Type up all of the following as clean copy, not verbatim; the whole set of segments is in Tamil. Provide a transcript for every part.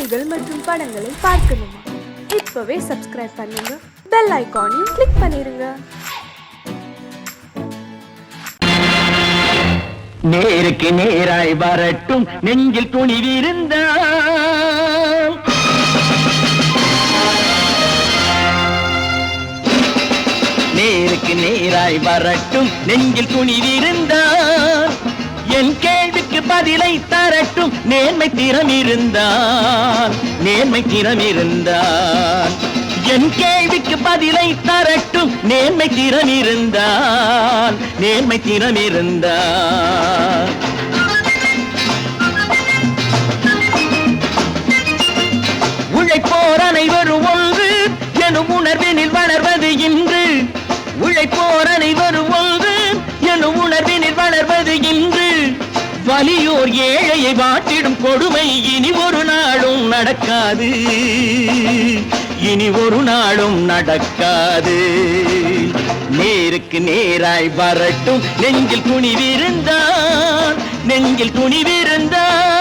செய்திகள் மற்றும் படங்களை பார்க்கணுமா? இப்பவே சப்ஸ்கிரைப் பண்ணுங்க, பெல் ஐகானையும் கிளிக் பண்ணிருங்க. நேருக்கு நேராய் வரட்டும் நெஞ்சில் துணிவிருந்தால், நேருக்கு நேராய் வரட்டும் நெஞ்சில் துணிவிருந்தால், என் கேள்விக்கு பதிலை தரட்டும் நேர்மை திறம் இருந்தால், நேர்மை திறம் இருந்தால். என் கேள்விக்கு பதிலை தரட்டும் நேர்மை திறம் இருந்தால், நேர்மை திறம் இருந்தால். உழைப்போர் அனைவரும் ஒன்று எனும் உணர்வினில் வளர்வது இன்று, உழைப்போர் அனைவரும் ஒன்று எனும் உணர்வினில் வளர்வது இன்று. வலியோர் ஏழையை வாட்டிடும் கொடுமை இனி ஒரு நாளும் நடக்காது, இனி ஒரு நாளும் நடக்காது. நேருக்கு நேராய் வரட்டும் நெஞ்சில் துணிவிருந்தால், நெஞ்சில் துணிவிருந்தால்.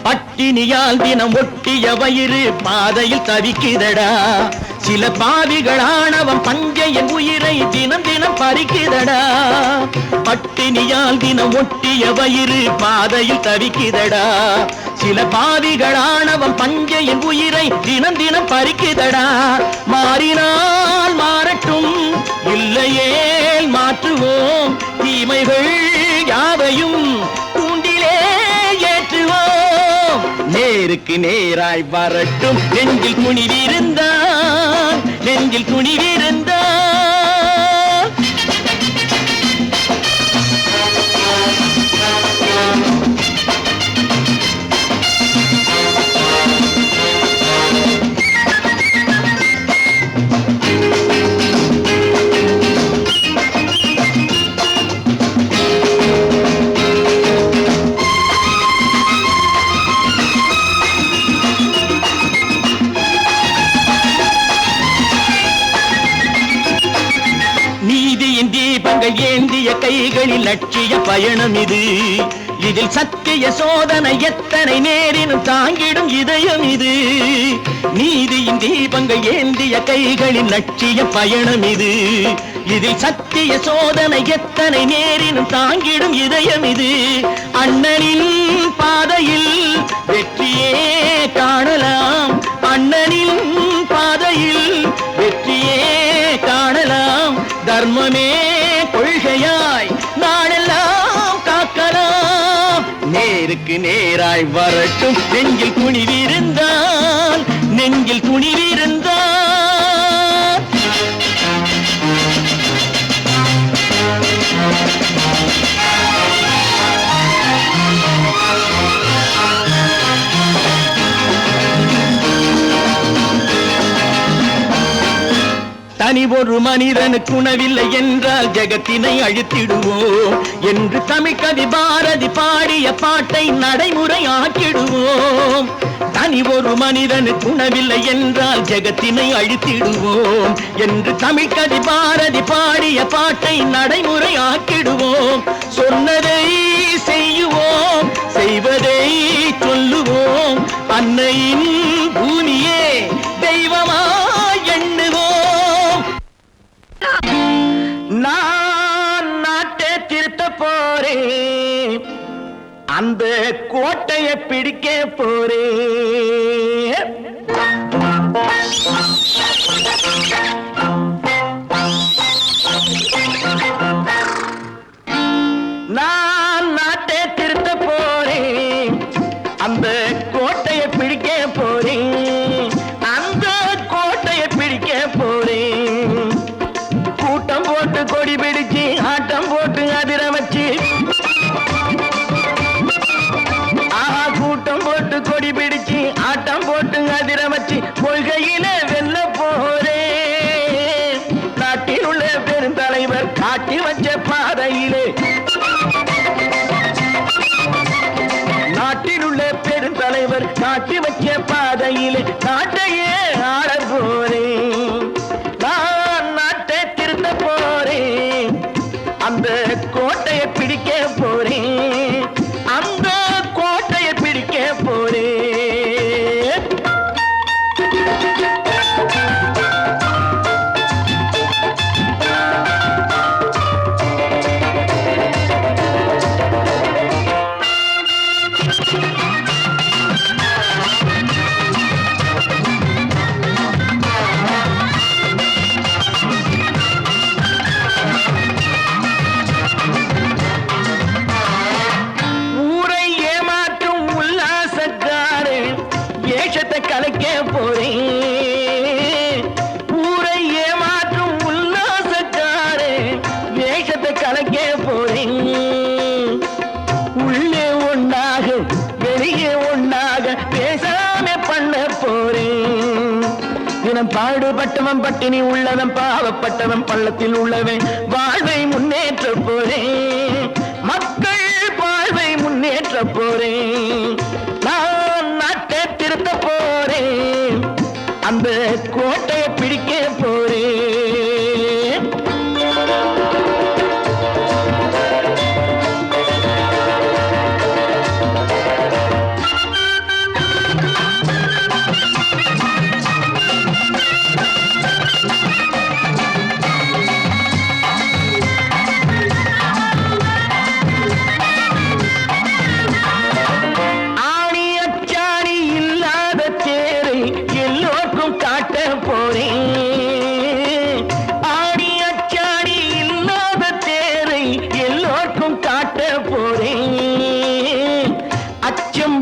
பட்டினியால் தினம் ஒட்டிய வயிறு பாதையில் தவிக்குதடா, சில பாவிகள் ஆணவம் பஞ்சையின் உயிரை தினம் தினம் பறிக்குதடா. பட்டினியால் தினம் ஒட்டிய வயிறு பாதையில் தவிக்குதடா, சில பாவிகள் ஆணவம் பஞ்சையின் உயிரை தினம் தினம் பறிக்குதடா. மாறினால் மாறட்டும், இல்லையே மாற்றுவோம், தீமைகள் யாவையும் தூண்டிலே ஏற்றுவோம். நேருக்கு நேராய் வரட்டும் நெஞ்சில் துணிவிருந்தால், நெஞ்சில் துணிவிருந்தால். தீபங்கள் ஏந்திய கைகளில் லட்சிய பயணம் இது, இதில் சத்திய சோதனை எத்தனை நேரினும் தாங்கிடும் இதயம் இது. நீதியின் தீபங்கள் ஏந்திய கைகளில் லட்சிய பயணம் இது, இதில் சத்திய சோதனை எத்தனை நேரினும் தாங்கிடும் இதயம் இது. அண்ணனின் பாதையில் வெற்றியே காணலாம், அண்ணனின் பாதையில் வெற்றியே காணலாம். தர்மமே கொள்கையாய் நாளெல்லாம் காக்கலாம். நேருக்கு நேராய் வரட்டும் நெஞ்சில் துணிவிருந்தால், நெஞ்சில் துணிவிருந்தால். தனி ஒரு மனிதனுக்கு உணவில்லை என்றால் ஜெகத்தினை அழித்திடுவோம் என்று தமிழ்கவி பாரதி பாடிய பாட்டை நடைமுறையாக்கிடுவோம். தனி ஒரு மனிதனுக்கு உணவில்லை என்றால் ஜெகத்தினை அழித்திடுவோம் என்று தமிழ்கவி பாரதி பாடிய பாட்டை நடைமுறையாக்கிடுவோம். சொன்னதை செய்யுவோம், செய்வதை சொல்லுவோம், அன்னையின் பூமியே தெய்வமாய் எண்ணுவோம். நான் நாட்டை திருத்த போறேன், அந்த கோட்டையை பிடிக்க போறேன். நான் நாட்டை திருத்த போறேன், அந்த கோட்டையை பிடிக்க போறேன், அந்த கோட்டையை பிடிக்க போறேன். கூட்டம் போட்டு கொடி பிடிச்சு ஆட்டம் போட்டு அதிர வச்சு, கூட்டம் போட்டு கொடி பிடிச்சு ஆட்டம் போட்டு அதிர வச்சு கொள்கையில வெல்ல போறேன். நாட்டில் உள்ள பெருந்தலைவர் காட்டி வச்ச பாதையிலே, நாட்டில் உள்ள பெருந்தலைவர் தலைவர் காட்டி வச்ச பாதையிலே நாட்டையே ஆள போறேன். நான் நாட்டை திருத்த போறேன், அந்த கோட்டையை பிடிக்க போறேன், அந்த கோட்டையை பிடிக்க போறேன். கலைக்க போறேன், ஊரை ஏமாற்றும் உல்லாசக்காரே வேஷத்தை கலைக்க போறேன். உள்ளே ஒண்ணாக வெளியே ஒண்ணாக பேசாம பண்ண போறேன். தினம் பாடுபட்டவன் பட்டினி உள்ளவன் பாவப்பட்டவன் பள்ளத்தில் உள்ளவன் வாழ்வை முன்னேற்ற போறேன், மக்கள் வாழ்வை முன்னேற்ற போறேன். நான் நாட்டை திருத்த போறேன், அந்த கோட்டையை பிடிக்க போறேன்.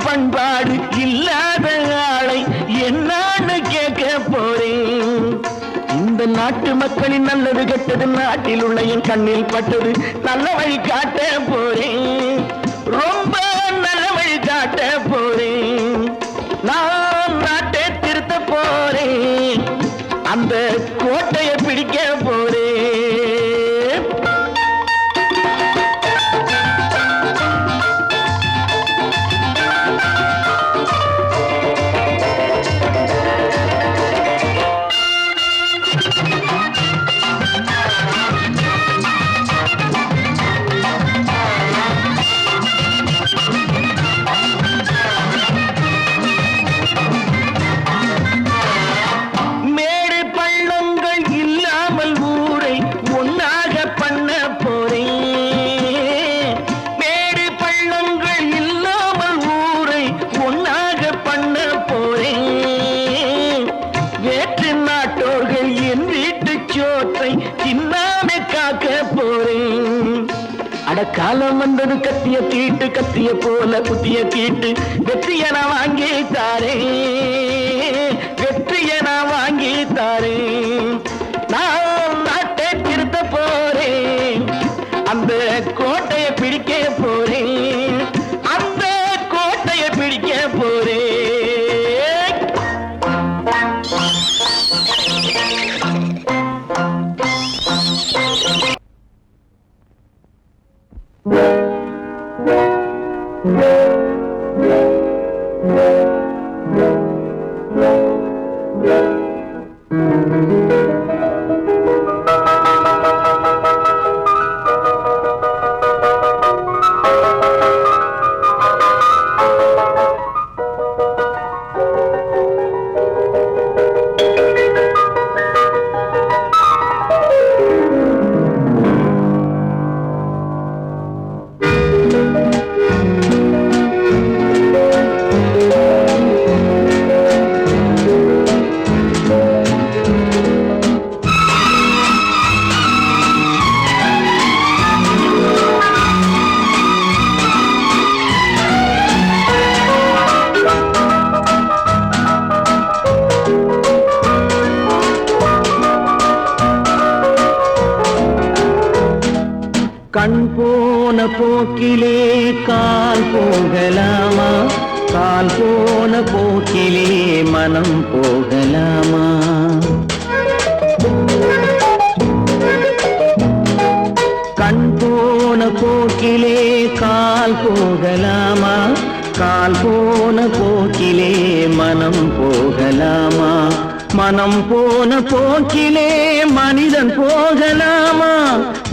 பண்பாடு இல்லாத ஆளை என்னான்னு கேட்க போறேன். இந்த நாட்டு மக்களின் நல்லது கெட்டது நாட்டில் உள்ள என் கண்ணில் பட்டது நல்ல வழி காட்ட போறேன், ரொம்ப நல்ல வழி காட்ட போறேன். நான் நாட்டை திருத்த போறேன், அந்த கோட்டையை பிடிக்க போறேன். காலம் வந்தது கத்திய தீட்டு, கத்திய போல புத்திய தீட்டு, வெற்றிய நான் வாங்கி தாரேன், வெற்றிய நான் வாங்கி தாரேன். நான் நாட்டை திருத்த போறேன், அந்த கோட்டையை பிடிக்க போறேன், அந்த கோட்டையை பிடிக்க போறேன். கண் போன போக்கிலே கால் போகலாமா, கால் போன போக்கிலே மனம் போகலாமா. கண் போன போக்கிலே கால் போகலாமா, கால் போன போக்கிலே மனம் போகலாமா? மனம் போன போக்கிலே மனிதன் போகலாமா?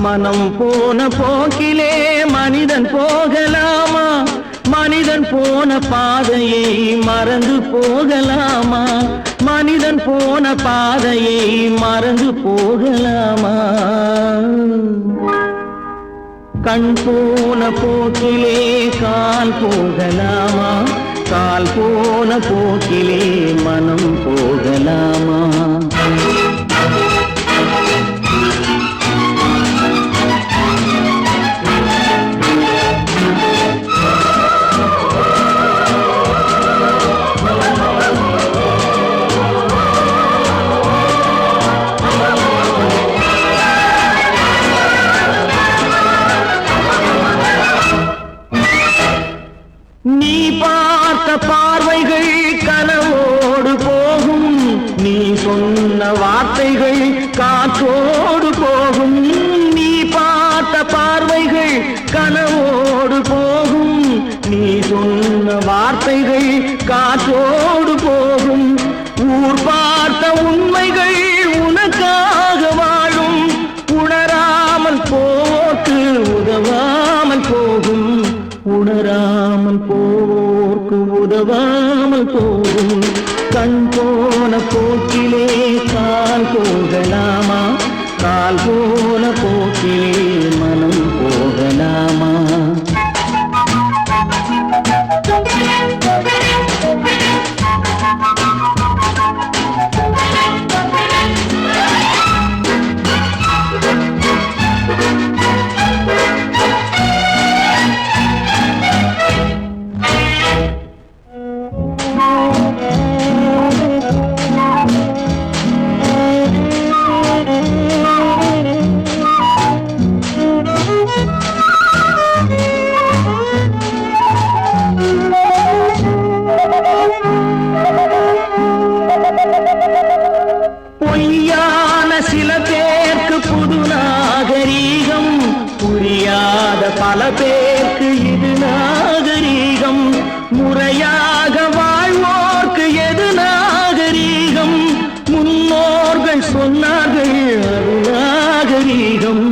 மனம் போன போக்கிலே மனிதன் போகலாமா? மனிதன் போன பாதையை மறந்து போகலாமா? மனிதன் போன பாதையை மறந்து போகலாமா? கண் போன போக்கிலே கால் போகலாமா? கால் போன போக்கிலே மனம் போகலாமா? நீ பார்த்த பார்வைகள் கனவோடு போகும், நீ சொன்ன வார்த்தைகள் காற்றோடு போகும். நீ பார்த்த பார்வைகள் கனவோடு போகும், நீ சொன்ன வார்த்தைகள் காற்றோடு போகும். ஊர் பார்த்த உண்மைகள் உனக்காக வாழும், உணராமல் போக்கு உதவாமல் போகும். உணராமல் போர்க்கு உதவாமல் போகும். கண் போன போக்கிலே கால் போகலாமா? கால் போன போக்கிலே மனம் போகலாமா? பொய்யான சில பேருக்கு புது நாகரீகம், புரியாத பல பேருக்கு இது நாகரீகம். முறையாக வாழ்வோர்க்கு எது நாகரீகம்? முன்னோர்கள் சொன்னார்கள் அது நாகரீகம்.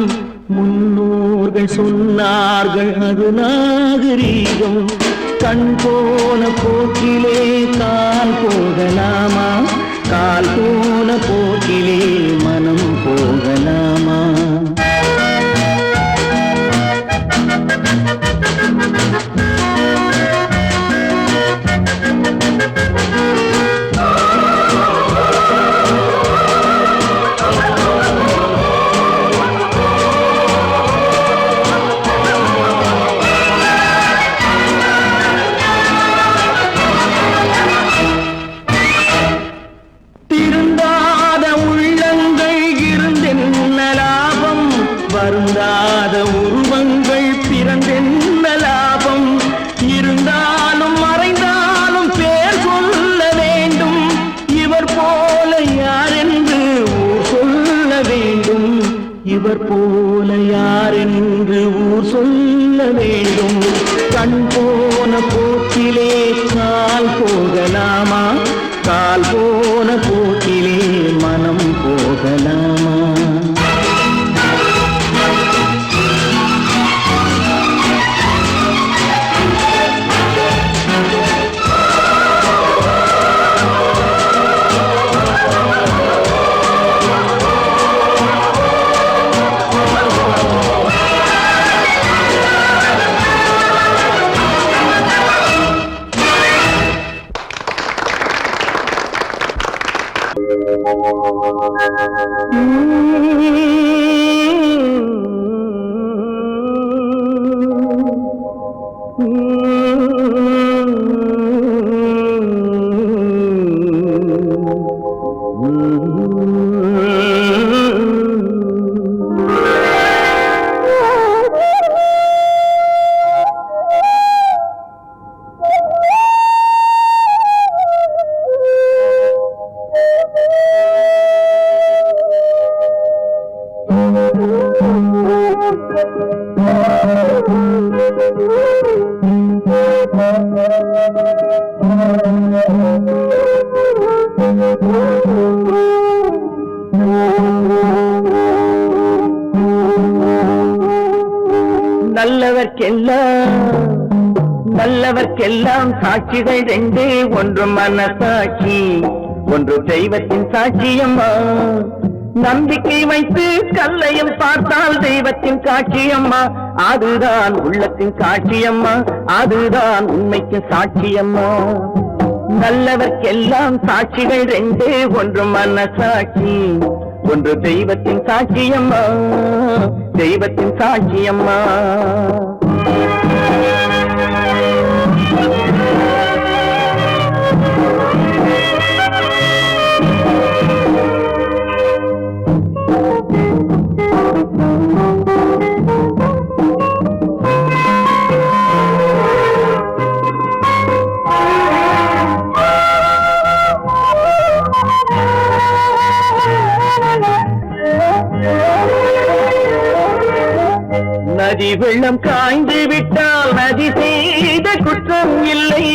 முன்னோர்கள் சொன்னார்கள் அது நாகரீகம். கண் போன போக்கிலே கால் போகலாமா? கால் போன போக்கிலே மனம் போகலாமா? திருந்தாத உள்ளங்கள் இருந்தென்ன லாபம்? வருந்தாத உருவங்கள் பிறந்தென்ன லாபம்? இருந்தாலும் மறைந்தாலும் பேர் சொல்ல வேண்டும். இவர் போல யாரென்று ஊர் சொல்ல வேண்டும். இவர் போல யாரென்று ஊர் சொல்ல வேண்டும். கண் போன போக்கிலே கால் போகலாமா? கால் போன போக்கிலே மனம் போகலாமா? நல்லவர்க்கெல்லாம் சாட்சிகள் ரெண்டு, ஒன்று மனசாட்சி, ஒன்று தெய்வத்தின் சாட்சியம்மா. நம்பிக்கை வைத்து கல்லையும் பார்த்தால் தெய்வத்தின் காட்சியம்மா. அதுதான் உள்ளத்தின் காட்சியம்மா, அதுதான் உண்மைக்கு சாட்சியம்மா. நல்லவர்க்கெல்லாம் சாட்சிகள் ரெண்டு, ஒன்று மனசாட்சி, ஒன்று தெய்வத்தின் சாட்சியம்மா, தெய்வத்தின் சாட்சியம்மா. நதி வெள்ளம் காய்ந்து விட்டால் நதி செய்த குற்றம் இல்லை,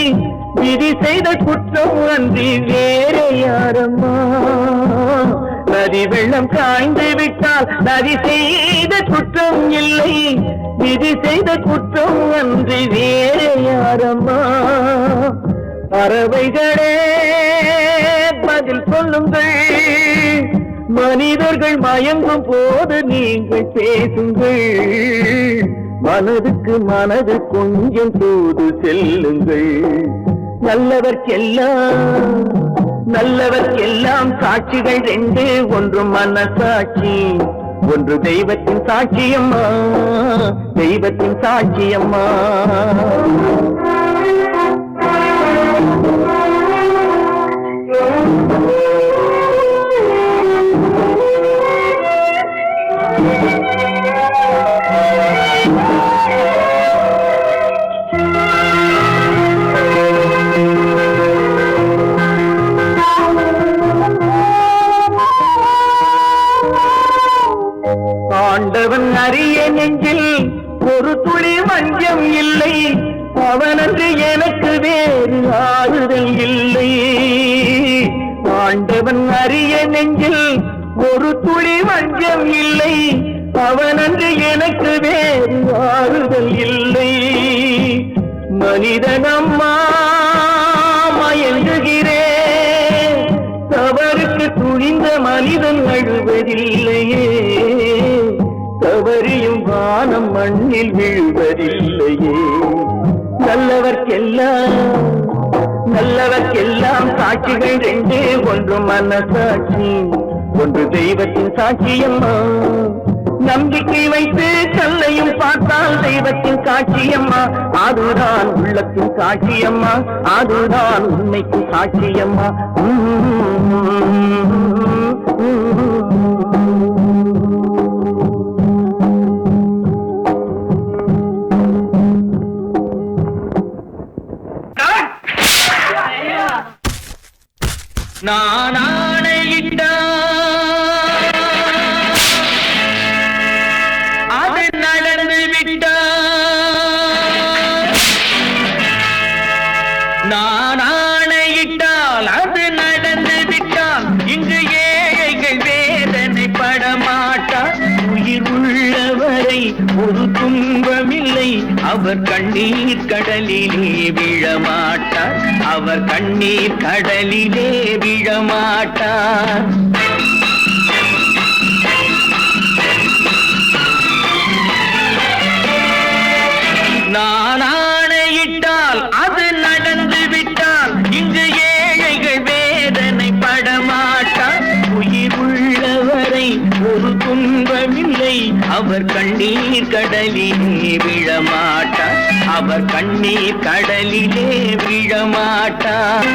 விதி செய்த குற்றம் அன்றி வேறு யாரம்மா. நதி வெள்ளம் காய்ந்து விட்டால் நதி செய்த குற்றம் இல்லை, விதி செய்த குற்றம் அன்றி வேறு யாரம்மா. பறவைகளே பதில் சொல்லுங்கள், மனிதர்கள் மயங்கும் போது நீங்கள் பேசுங்கள். மனதுக்கு மனது கொஞ்சம் தூது செல்லுங்கள். நல்லவர்க்கெல்லாம் சாட்சிகள் ரெண்டு, ஒன்று மனசாட்சி, ஒன்று தெய்வத்தின் சாட்சியம்மா, தெய்வத்தின் சாட்சியம்மா. ஆண்டவன் அறிய நெஞ்சில் ஒரு துளி வஞ்சம் இல்லை, அவனன்று எனக்கு வேறு ஆறுதல் இல்லை. ஆண்டவன் அறிய நெஞ்சில் ஒரு துளி வஞ்சம் இல்லை, அவனன்று எனக்கு வேறு ஆறுதல் இல்லை. மனிதனம்மா மயங்குகிறேன், தவறுக்கு துணிந்த மனிதன் அழுவதில்லையே, தவறியும் வானம் மண்ணில் விழுவதில்லையே. நல்லவர்க்கெல்லாம் சாட்சிகள் ரெண்டு, ஒன்று மனசாட்சி, ஒன்று தெய்வத்தின் சாட்சியம்மா. நம்பிக்கை வைத்து கல்லையும் பார்த்தால் தெய்வத்தின் காட்சியம்மா. அதுதான் உள்ளத்தின் காட்சியம்மா, அதுதான் உண்மைக்கு சாட்சியம்மா. நான் ஆணையிட்டால் அது நடந்து விட்டால், நான் ஆணையிட்டால் அது நடந்து விட்டால், இங்கு ஏழைகள் வேதனை படமாட்டார். உயிர் உள்ளவரை ஒரு துன்பமில்லை, அவர் கண்ணீர் கடலிலே விழமாட்டார், அவர் கண்ணீர் கடலிலே விழமாட்டார். நான் ஆணையிட்டால் அது நடந்து விட்டால், இங்கு ஏழைகள் வேதனை படமாட்டார். உயிர் உள்ளவரை ஒரு துன்பமில்லை, அவர் கண்ணீர் கடலிலே விழமாட்டார், அவர் கண்ணீர் கடலிலே விழமாட்டார்.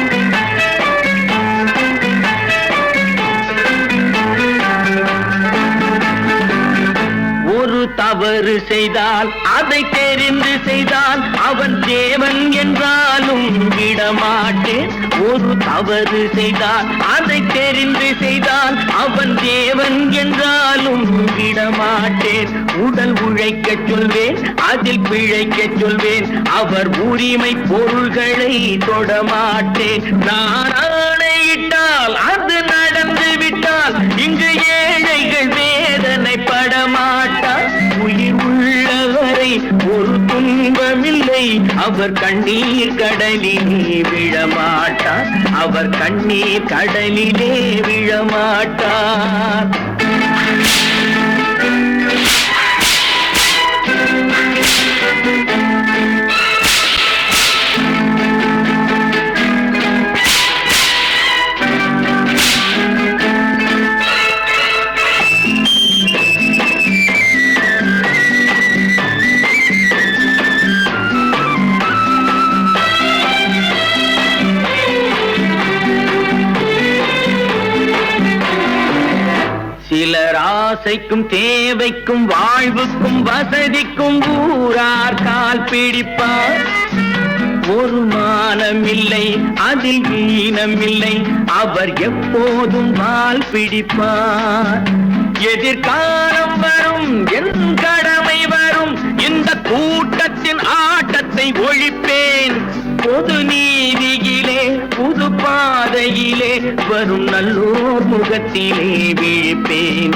ஒரு தவறு தவறு செய்தால் அதை தெரிந்து செய்தால் அவன் தேவன் என்றாலும் விடமாட்டேன். ஒரு தவறு செய்தால் அதை தெரிந்து செய்தால் அவன் தேவன் என்றாலும் விடமாட்டேன். உடல் உழைக்கச் சொல்வேன், அதில் பிழைக்கச் சொல்வேன், அவர் உரிமை பொருள்களை தொடமாட்டேன். நான் ஆணையிட்டால் அது நடந்து விட்டால் இங்கு ஏழைகள் வேதனை படமாட்டார். உயிர் உள்ளவரை ஒரு துன்பமில்லை, அவர் கண்ணீர் கடலிலே விழமாட்டார். அவர் கண்ணீர் கடலிலே விழமாட்டார். சிலர் ஆசைக்கும் தேவைக்கும் வாழ்வுக்கும் வசதிக்கும் ஊரார் கால் பிடிப்பார். ஒரு மானமில்லை, அதில் ஈனமில்லை, அவர் எப்போதும் வால் பிடிப்பார். எதிர்காலம் வரும், என் கடமை வரும், இந்த கூட்டத்தின் ஆட்டத்தை ஒழிப்பேன். பொது நீதியிலே புது பாதையிலே வரும் நல்லோர் முகத்திலே விழிப்பேன்.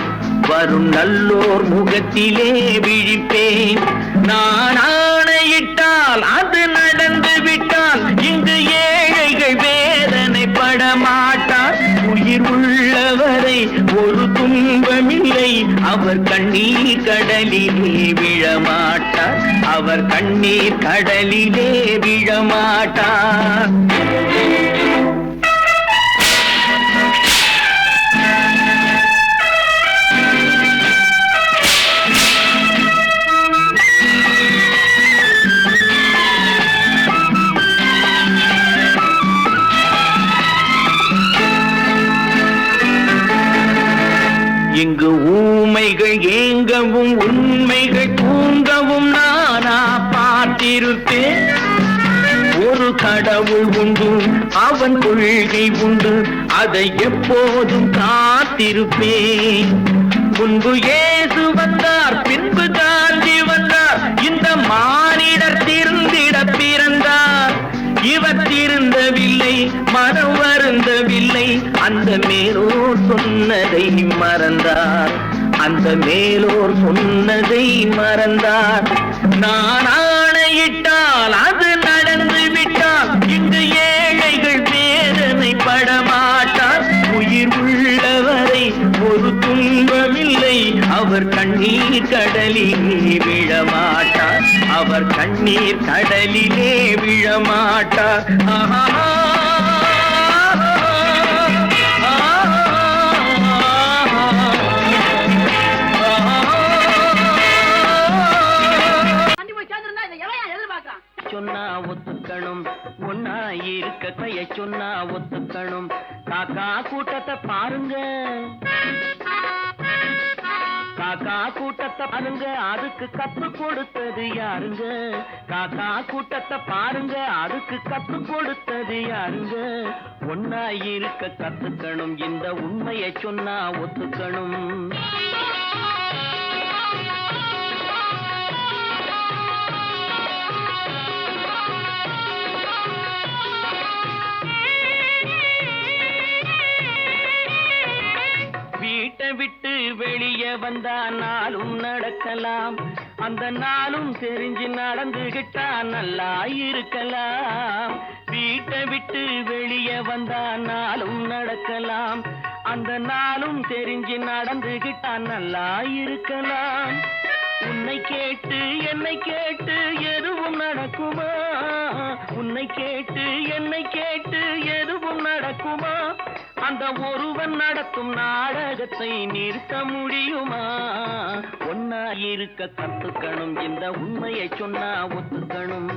வரும் நல்லோர் முகத்திலே விழிப்பேன். நான் ஆணையிட்டால் அது நடந்து விட்டால் இங்கு ஏழைகள் வேதனை படமாட்டார். உயிர் உள்ளவரை ஒரு துன்பமில்லை, அவர் கண்ணீர் கடலிலே விழமாட்டார். அவர் கண்ணீர் கடலிலே விழமாட்டார். இங்கு ஊமைகள் ஏங்கவும் உண்மைகள் தூங்கவும் நானா பார்த்திருப்பேன். ஒரு கடவுள் உண்டு, அவன் கொள்கை உண்டு, அதை எப்போதும் காத்திருப்பேன். முன்பு இயேசு வந்தார், பின்பு காந்தி வந்தார், இந்த மானிடர் திருந்திட பிறந்தார். இவர் திருந்தவில்லை, மனம் வருந்தவில்லை, அந்த மேலோர் சொன்னதை மறந்தார். அந்த மேலோர் சொன்னதை மறந்தார். நான் ஆணையிட்டால் அது நடந்து விட்டால் இங்கு ஏழைகள் வேதனை படமாட்டார். உயிர் உள்ளவரை ஒரு துன்பமில்லை, அவர் கண்ணீர் கடலிலே விழமாட்டார். அவர் கண்ணீர் கடலிலே விழமாட்டார். ஆஹா. சொன்னா ஒத்துக்கணும், ஒன்னா இருக்க கைய சொன்னா ஒத்துக்கணும். காக்கா கூட்டத்தை பாருங்க, காக்கா கூட்டத்தை பாருங்க, அதுக்கு கத்து கொடுத்தது யாருங்க? காக்கா கூட்டத்தை பாருங்க, அதுக்கு கத்து கொடுத்தது யாருங்க? ஒன்னா இருக்க கத்துக்கணும், இந்த உண்மையை சொன்னா ஒத்துக்கணும். வீட்டை விட்டு வெளியே வந்தா நாளும் நடக்கலாம், அந்த நாளும் தெரிஞ்சு நடந்துகிட்டா நல்லா இருக்கலாம். வீட்டை விட்டு வெளியே வந்தா நாளும் நடக்கலாம், அந்த நாளும் தெரிஞ்சு நடந்துகிட்டா நல்லா இருக்கலாம். உன்னை கேட்டு என்னை கேட்டு எதுவும் நடக்குமா? உன்னை கேட்டு என்னை கேட்டு எதுவும் நடக்குமா? அந்த ஒருவன் நடத்தும் நாடகத்தை நிறுத்த முடியுமா? ஒன்னா இருக்க கத்துக்கணும், இந்த உண்மையை சொன்னா ஒத்துக்கணும்.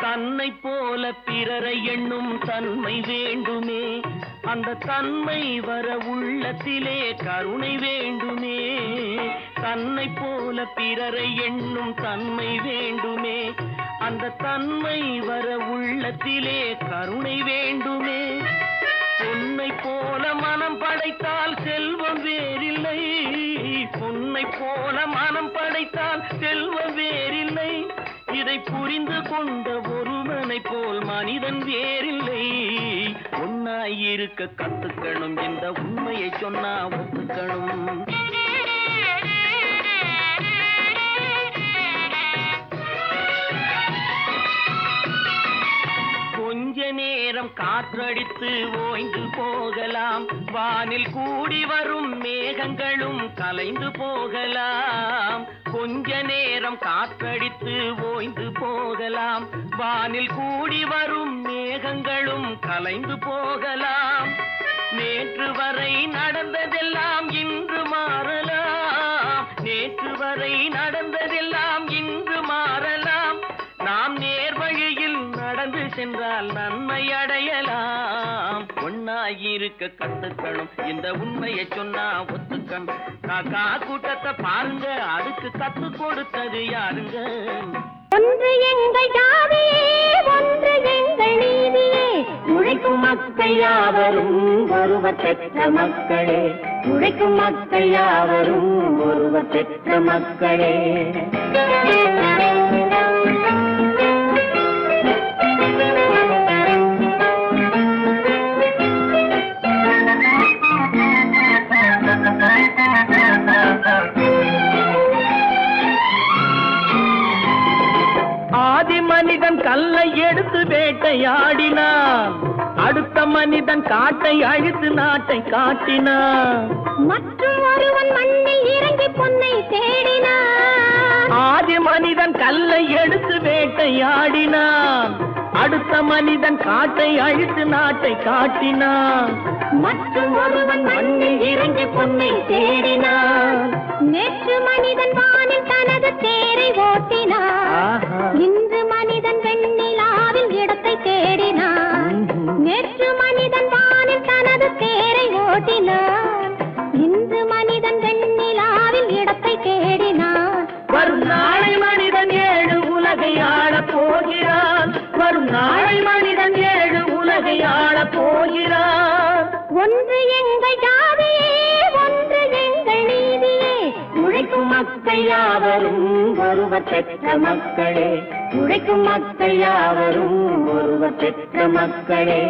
தன்னை போல போல பிறரை எண்ணும் தன்மை வேண்டுமே, அந்த தன்மை வர உள்ளத்திலே கருணை வேண்டுமே. தன்னை போல பிறரை எண்ணும் தன்மை வேண்டுமே, அந்த தன்மை வர உள்ளத்திலே கருணை வேண்டுமே. பொன்னை போல மனம் படைத்தால் செல்வம் வேறில்லை, பொன்னை போல மனம் படைத்தால் செல்வம் வேறில்லை. இதை புரிந்து கொண்ட ஒருவனை போல் மனிதன் வேறில்லை. ஒன்னாயிருக்க கத்துக்கணும், இந்த உண்மையை சொன்னா ஒத்துக்கணும். கொஞ்ச நேரம் காற்றடித்து ஓய்ந்து போகலாம், வானில் கூடி வரும் மேகங்களும் கலைந்து போகலாம். கொஞ்ச நேரம் காற்றடித்து ஓய்ந்து போகலாம், வானில் கூடி வரும் மேகங்களும் கலைந்து போகலாம். நேற்று வரை நடந்ததெல்லாம் இன்று மாறலாம், நேற்று வரை நடந்ததெல்லாம் இன்று மாறலாம். நாம் நேர்வழியில் நடந்து சென்றால் நன்மை அடையலாம். ஒன்னாயிருக்க கத்துக்கணும், இந்த உண்மையை சொன்னா ஒத்துக்கணும். காக்கா கூட்டத்தை பாருங்க, அதுக்கு கத்து கொடுத்தது யாருங்க? ஒன்று எங்கள் ஜாதியே, ஒன்று எங்கள் நீதியே, உழைக்கும் மக்கள் யாவரும் ஒருவர் பெற்ற மக்களே, உழைக்கும் மக்கள் யாவரும் ஒருவர் பெற்ற மக்களே. ஆதி மனிதன் கல்லை எடுத்து வேட்டையாடினான், அடுத்த மனிதன் காட்டை அழித்து நாட்டை காட்டினான். மற்றும் ஒருவன் மண்ணில் இறங்கி பொன்னை தேடினான். ஆதி மனிதன் கல்லை எடுத்து வேட்டையாடினான், அடுத்த மனிதன் காட்டை அழித்து நாட்டை காட்டினான். மற்றும் ஒருவன் மண்ணில் இறங்கி பொன்னை தேடினான். நேற்று மனிதன் வானில் தனது தேரை ஓட்டினான், இன்று மனிதன் வெண்ணிலாவில் இடத்தை தேடினான். நேற்று மனிதன் வானில் தனது தேரை ஓட்டினான், இன்று மனிதன் வெண்ணிலாவில் இடத்தை தேடினான். வரும் நாளை மனிதன் ஏழு உலகை ஆளப் போகிறான், வரும் நாளை மனிதன் ஏழு உலகை ஆளப் போகிறான். ஒன்று எங்கள் ஜாதியே, ஒன்று எங்கள் நீதியே, உழைக்கும் மக்கள் யாவரும் ஒருவர் பெற்ற மக்களே, உழைக்கும் மக்கள் யாவரும் ஒருவர் பெற்ற மக்களே.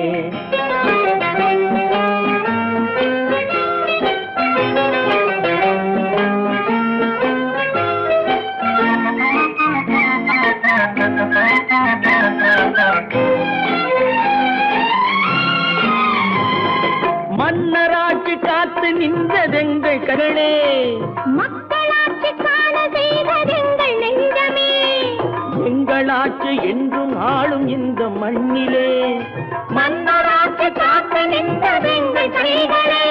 மன்னராட்சி காத்து நின்றதெங்கள் கரணே, மக்களாட்சி காண செய்ததெங்கள் நெஞ்சமே, எங்களாட்சி என்றும் ஆளும் இந்த மண்ணிலே. மன்னராட்சி காத்து நின்றதெங்கள் கைகளே,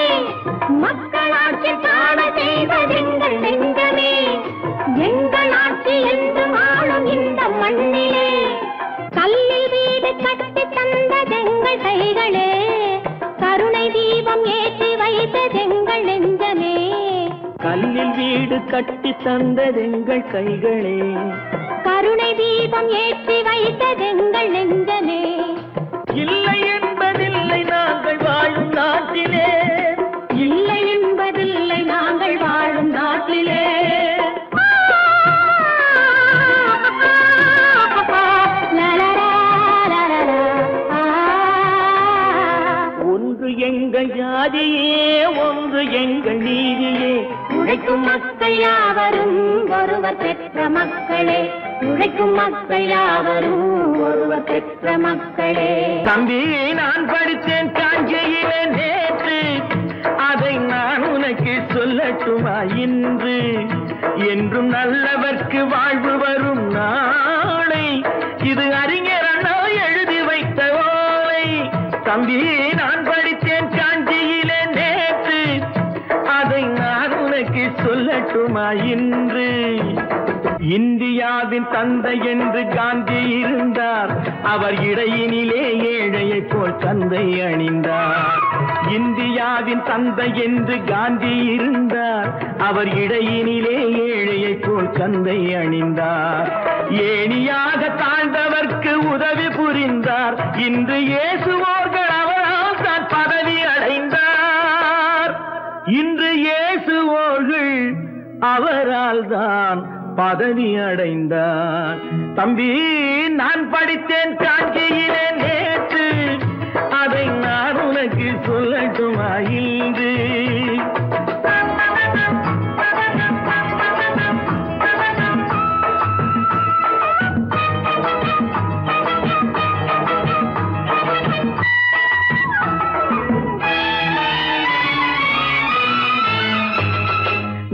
மக்களாட்சி காண செய்ததெங்கள் நெஞ்சமே, எங்களாட்சி என்றும் ஆளும் இந்த மண்ணிலே. கல்லில் வீடு கட்டி தந்ததெங்கள் கைகளே, கருணை தீபம் ஏற்றி வைத்ததெங்கள் நெஞ்சமே. கல்லில் வீடு கட்டி தந்ததெங்கள் கைகளே, கருணை தீபம் ஏற்றி வைத்ததெங்கள் நெஞ்சமே. இல்லை என்பதில்லை நாங்கள் வாழும் நாட்டிலே, இல்லை என்பதில்லை நாங்கள் வாழும் நாட்டிலே. ஒன்று எங்கள் ஜாதியே, ஒன்று எங்கள் நீதியே, உழைக்கும் மக்கள் யாவரும் ஒருவர் பெற்ற மக்களே, உழைக்கும் மக்கள் யாவரும் ஒருவர் பெற்ற மக்களே. தம்பி நான் படித்தேன் காஞ்சியிலே நேற்று, அதை நான் உனக்கு சொல்லட்டுமா இன்று? என்றும் நல்லவர்க்கு வாழ்வு வரும் நாளை, இது அறிஞர் அண்ணா எழுதி வைத்த ஓலை. தம்பி நான் படித்தேன் காஞ்சியிலே நேற்று, அதை நான் உனக்கு சொல்லட்டுமா இன்று? இந்தியாவின் தந்தை என்று காந்தி இருந்தார், அவர் இடையினிலே ஏழையை போல் தந்தை அணிந்தார். இந்தியாவின் தந்தை என்று காந்தி இருந்தார், அவர் இடையினிலே ஏழையை போல் தந்தை அணிந்தார். ஏணியாக தாழ்ந்தவர்க்கு உதவி புரிந்தார், இன்று இயேசுவோர்கள் அவரால் தான் பதவி அடைந்தார். இன்று இயேசுவோர்கள் அவரால் தான் பதவி அடைந்தார். தம்பி, நான் படித்தேன் காஞ்சியிலே நேற்று, அதை நான் உனக்கு சொல்லட்டுமா இன்று?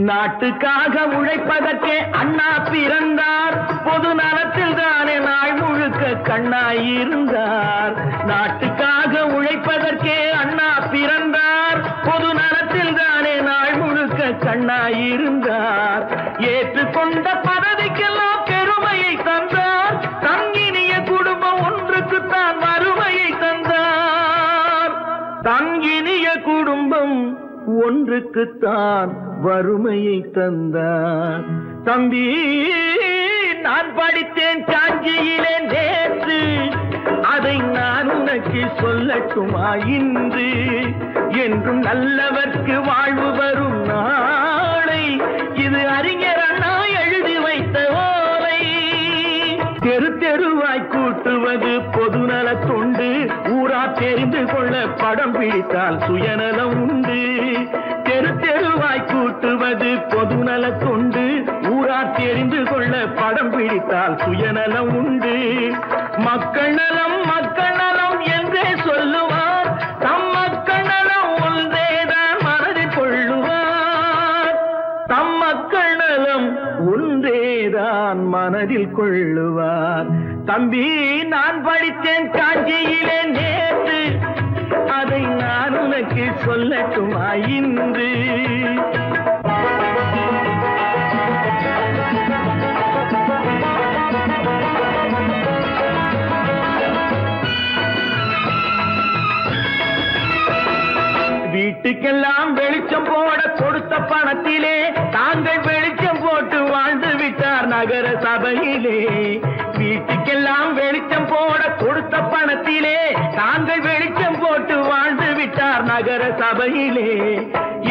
நாட்டுக்காக உழைப்பதற்கே அண்ணா பிறந்தார், பொது நலத்தில் தானே நாள் முழுக்க கண்ணாயிருந்தார். நாட்டுக்காக உழைப்பதற்கே அண்ணா பிறந்தார், பொது நலத்தில் தானே நாள் முழுக்க கண்ணாயிருந்தார். ஏற்றுக்கொண்ட பதவிக்கெல்லாம் பெருமையை தந்தார், தங்கினிய குடும்பம் ஒன்றுக்குத்தான் வறுமையை தந்தார். தங்கினிய குடும்பம் ஒன்றுக்குத்தான் வறுமையை தந்தார். தம்பி, நான் படித்தேன் காஞ்சியிலே நேற்று, அதை நான் உனக்கு சொல்லட்டுமா இன்று? என்றும் நல்லவர்க்கு வாழ்வு வரும் நாளை, இது அறிஞர் அண்ணா எழுதி வைத்த ஓலை. தெரு தெருவாய் கூட்டுவது பொதுநல தொண்டு, ஊரா தெரிந்து கொள்ள படம் பிடித்தால் சுயநலம் உண்டு. தெரு தெருவாய் கூட்டுவது பொதுநல தொண்டு, ஊரா தெரிந்து கொள்ள படம் பிடித்தால் சுயநலம் உண்டு. மக்கள் நலம் மக்கள் நலம் என்றே சொல்லுவார், தம் மக்கள் நலம் ஒன்றேதான் மனதில் கொள்ளுவார். தம் மக்கள் நலம் ஒன்றேதான் மனதில் கொள்ளுவார். தம்பி, நான் படித்தேன் காஞ்சியிலே நேற்று, அதை நான் உனக்கு சொல்லட்டுமா இன்று? வீட்டுக்கெல்லாம் வெளிச்சம் போட கொடுத்த பணத்திலே தாங்கள் வெளிச்சம் போட்டு வாழ்ந்து விட்டார் நகர சபையிலே. வீட்டுக்கெல்லாம் வெளிச்சம் போட கொடுத்த பணத்திலே தாங்கள் வெளிச்சம் போட்டு வாழ்ந்து விட்டார் நகர சபையிலே.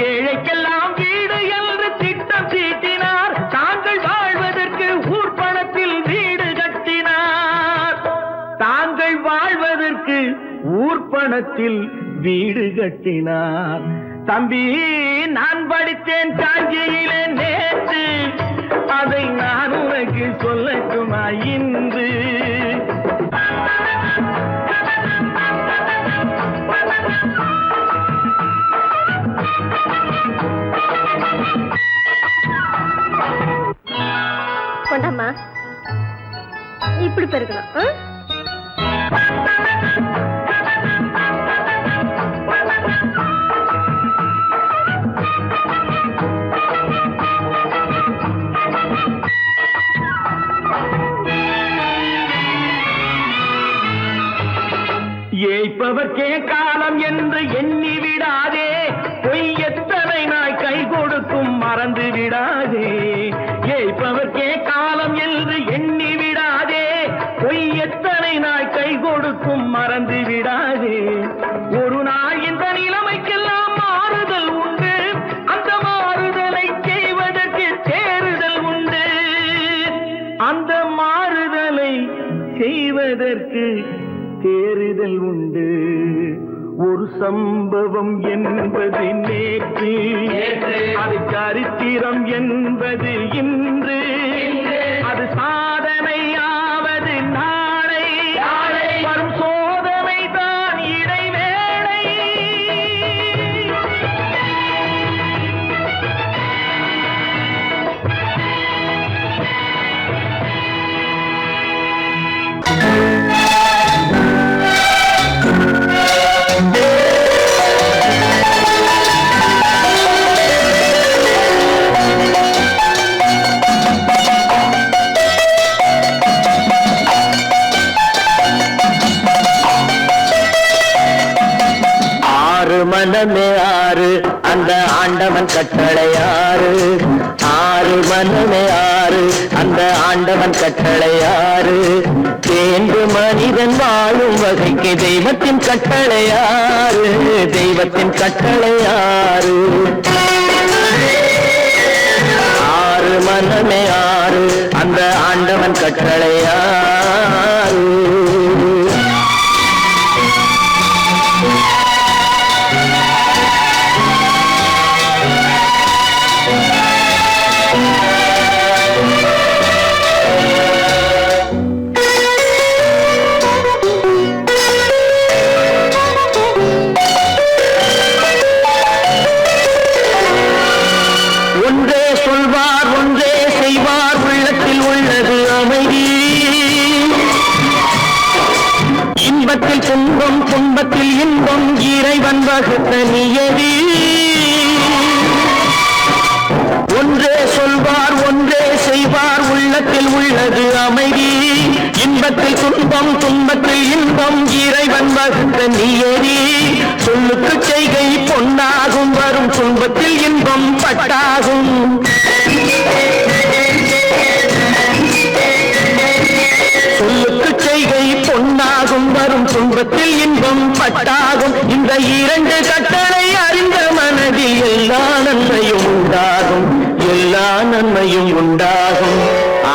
ஏழைக்கெல்லாம் வீடு என்று திட்டம் தீட்டினார், தாங்கள் வாழ்வதற்கு ஊர் பணத்தில் வீடு கட்டினார். தாங்கள் வாழ்வதற்கு ஊர் பணத்தில் வீடு கட்டினார். தம்பி, நான் படித்தேன் காஞ்சியிலே நேற்று, அதை நான் உனக்கு சொல்லட்டுமா இன்று? கொண்டாமா, இப்படி பெருக்கணும். ஏய்ப்பவர்க்கே காலம் என்று எண்ணி விடாதே, பொய் எத்தனை நாய் கை கொடுக்கும் மறந்து விடாதே. ஏய்ப்பவர்க்கே காலம் என்று எண்ணி விடாதே, பொய் எத்தனை நாய் கை கொடுக்கும் மறந்து விடாதே. ஒரு நாள் இந்த நிலைமைக்கெல்லாம் மாறுதல் உண்டு, அந்த மாறுதலை செய்வதற்கு தேறுதல் உண்டு. அந்த மாறுதலை செய்வதற்கு தேறுதல் உண்டு. ஒரு சம்பவம் என்பது நேற்று, அது சரித்திரம் என்பது இன்று, அது சாதனையாவது நாளை, வரும் சோதனை தான் இடைவேளை. மனமே ஆறு அந்த ஆண்டவன் கட்டளை ஆறு ஆறு மனமே ஆறு அந்த ஆண்டவன் கட்டளை ஆறு தேர்ந்து மனிதன் வாழும் வகைக்கு தெய்வத்தின் கட்டளை ஆறு தெய்வத்தின் கட்டளை ஆறு ஆறு மனமே ஆறு அந்த ஆண்டவன் கட்டளை ஆறு ஒன்றே சொல்வார் ஒன்றே செய்வார் உள்ளத்தில் உள்ளது அமைதி இன்பத்தில் துன்பம் துன்பத்தில் இன்பம் இறைவன் வகுத்த நியதி ஒன்றே சொல்வார் ஒன்றே செய்வார் உள்ளத்தில் உள்ளது அமைதி இன்பத்தில் துன்பம் துன்பத்தில் இன்பம் இறைவன் வகுத்த நியதி சொல்லுக்கு செய்கை பொன்னாகும் வரும் துன்பத்தில் இன்பம் பட்டாகும் சொல்லுக்கு செய்கை பொன்னாகும் வரும் துன்பத்தில் இன்பம் பட்டாகும் இந்த இரண்டு கட்டளை அறிந்த மனதில் எல்லா நன்மையும் உண்டாகும் எல்லா நன்மையும் உண்டாகும்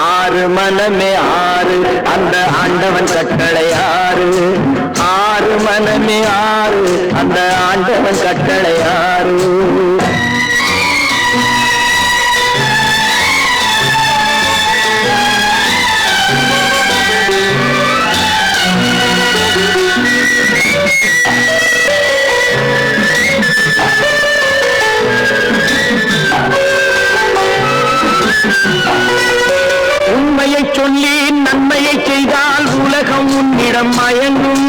ஆறு மனமே ஆறு அந்த ஆண்டவன் கட்டளை ஆறு ஆறு மனமே ஆறு அந்த ஆண்டவன் கட்டளை ஆறு உண்மையை சொல்லி நன்மையை செய்தால் உலகம் உன்னிடம் மயங்கும்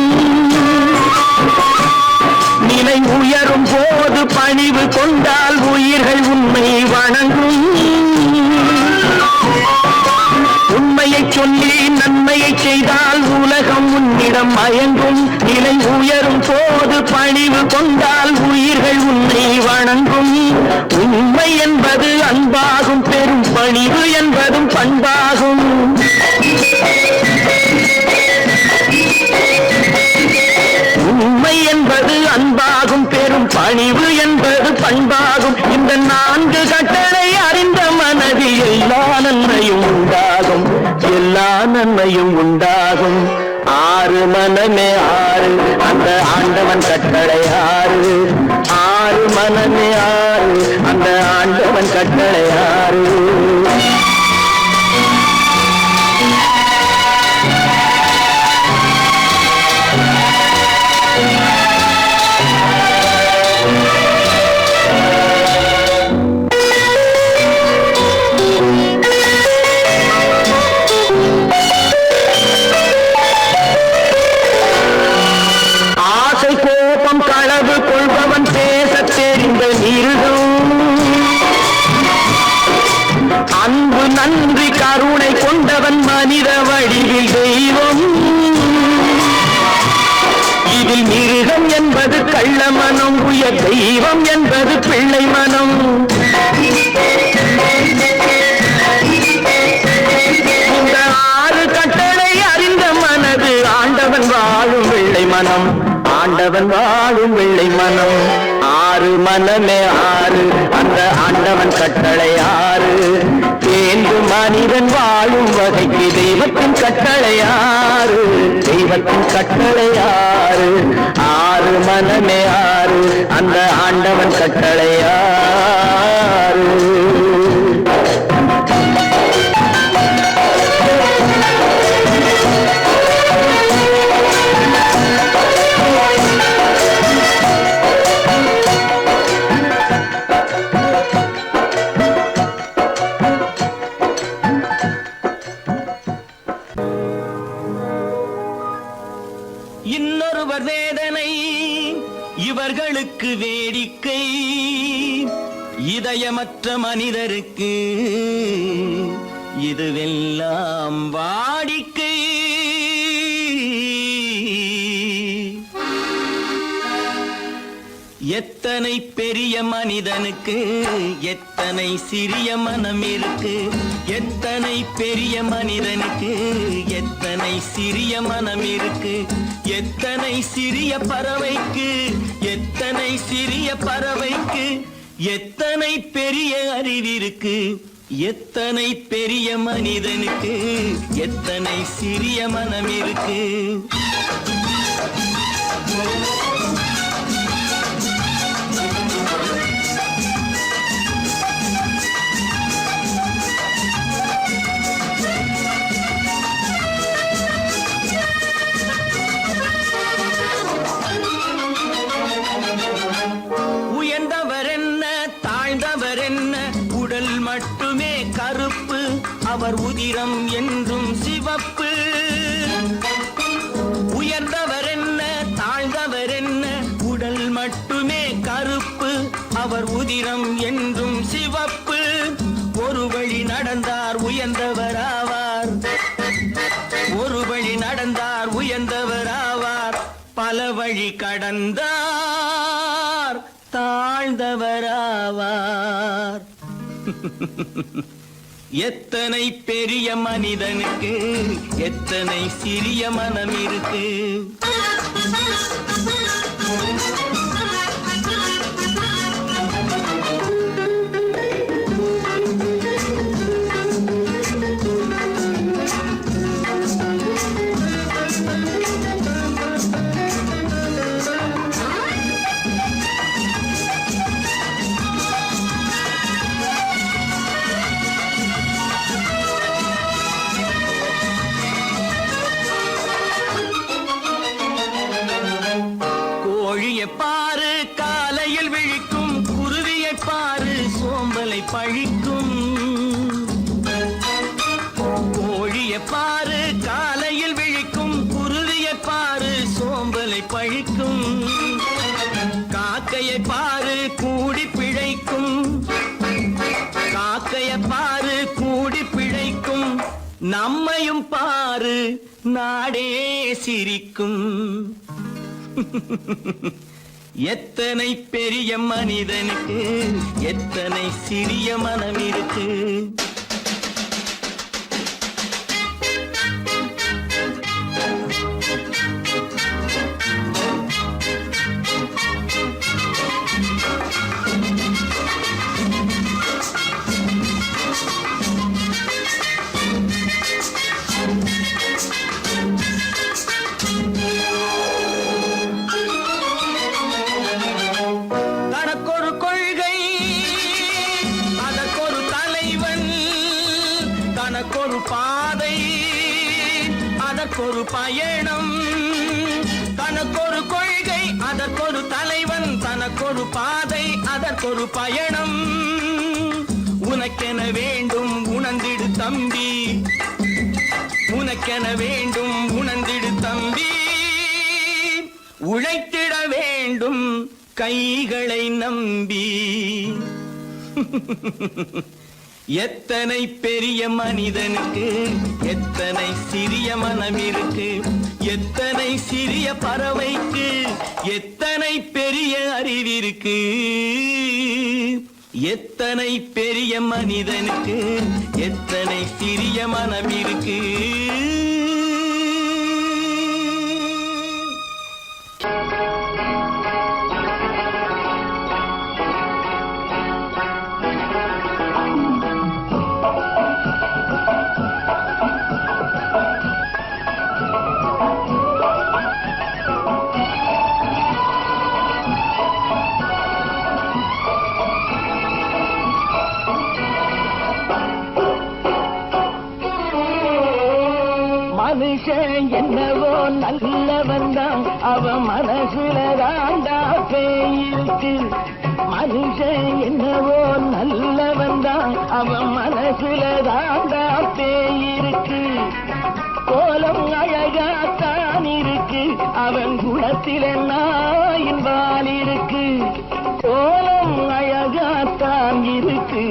நிலை உயரும் போது பணிவு கொண்டால் உயிர்கள் உண்மை வணங்கும் உண்மையை சொல்லி நன்மையை செய்தால் உலகம் உன்னிடம் மயங்கும் நிலை உயரும் போது பணிவு கொண்டால் உயிர்கள் உன்னை வணங்கும் உண்மை என்பது அன்பாகும் பெரும் பணிவு என்பதும் பண்பாகும் உண்மை என்பது அன்பாகும் பெரும் பணிவு என்பது பண்பாகும் இந்த நான்கு கட்டளை அறிந்த மனதில் எல்லா நன்மையும் உண்டாகும் எல்லா நன்மையும் உண்டாகும் ஆறு மனமே ஆறு அந்த ஆண்டவன் கட்டளை ஆறு ஆறு மனமே ஆறு அந்த ஆண்டவன் கட்டளை ஆறு களவு கொள்பவன் பேச தெரிந்த மிருகம் அன்பு நன்றி கருணை கொண்டவன் மனித வடிவில் தெய்வம் இதில் மிருகம் என்பது கள்ள மனம் உயர் தெய்வம் என்பது பிள்ளை மனம் இந்த ஆறு கட்டளை அறிந்த மனது ஆண்டவன் வாழும் வெள்ளை மனம் ஆண்டவன் வாழும் வெள்ளை மனம் ஆறு மனமே ஆறு அந்த ஆண்டவன் கட்டளை ஆறு தேர்ந்து மனிதன் வாழும் வகைக்கு தெய்வத்தின் கட்டளை ஆறு தெய்வத்தின் கட்டளை ஆறு ஆறு மனமே ஆறு அந்த ஆண்டவன் கட்டளை ஆறு இன்னொருவர் வேதனை இவர்களுக்கு வேடிக்கை இதயமற்ற மனிதருக்கு இதுவெல்லாம் வாடிக்கை எத்தனை பெரிய மனிதனுக்கு எத்தனை சிறிய மனம் இருக்கு. எத்தனை பெரிய மனிதனுக்கு எத்தனை சிறிய மனம் இருக்கு. எத்தனை சிறிய பறவைக்கு எத்தனை சிறிய பறவைக்கு எத்தனை பெரிய அறிவிருக்கு. எத்தனை பெரிய மனிதனுக்கு எத்தனை சிறிய மனம் இருக்கு. உயர்ந்தவர் என்ன தாழ்ந்தவர் என்ன, உடல் மட்டுமே கருப்பு, அவர் உதிரம் என்றும் சிவப்பு. உயர்ந்தவர் என்ன தாழ்ந்தவர் என்ன, உடல் மட்டுமே கருப்பு, அவர் உதிரம் என்றும் சிவப்பு. ஒரு வழி நடந்தார் உயர்ந்தவராவார், ஒரு வழி நடந்தார் உயர்ந்தவராவார், பல வழி கடந்தார் தாழ்ந்தவராவார். எத்தனை பெரிய மனிதனுக்கு எத்தனை சிறிய மனம் இருக்கு. கோழியை பாரு காலையில் விழிக்கும், குருவியை பாரு சோம்பலை பழிக்கும். கோழியை பாரு காலையில் விழிக்கும், குருவியை பாரு சோம்பலை பழிக்கும். காக்கையை பாரு கூடி பிழைக்கும், காக்கையை பாரு கூடி பிழைக்கும். நம்மையும் பாரு நாடே சிரிக்கும். எத்தனை பெரிய மனிதனுக்கு எத்தனை சிறிய மனம் இருக்கு. தனக்கொரு கொள்கை அதற்கொரு தலைவன், தனக்கொரு பாதை அதற்கொரு பயணம். தனக்கொரு கொள்கை அதற்கொரு தலைவன், தனக்கொரு பாதை அதற்கொரு பயணம். உனக்கென வேண்டும் உணர்ந்திடு தம்பி, உனக்கென வேண்டும் உணர்ந்திடு தம்பி. உழைத்திட வேண்டும் கைகளை நம்பி. எத்தனை பெரிய மனிதனுக்கு எத்தனை சிறிய மனம் இருக்கு. எத்தனை சிறிய பறவைக்கு எத்தனை பெரிய அறிவிருக்கு. எத்தனை பெரிய மனிதனுக்கு எத்தனை சிறிய மனம் இருக்கு. மனுஷன் என்னவோ நல்லவன் தான், அவன் மனசுல தாண்டா பேயிருக்கு. மனுஷன் என்னவோ நல்லவன் தான், அவன் மனசுல தாண்டா பேயிருக்கு. கோலம் அழகாத்தான் இருக்கு, அவன் குணத்தில நாயின் வால் இருக்கு. கோலம் அழகாத்தான் இருக்கு,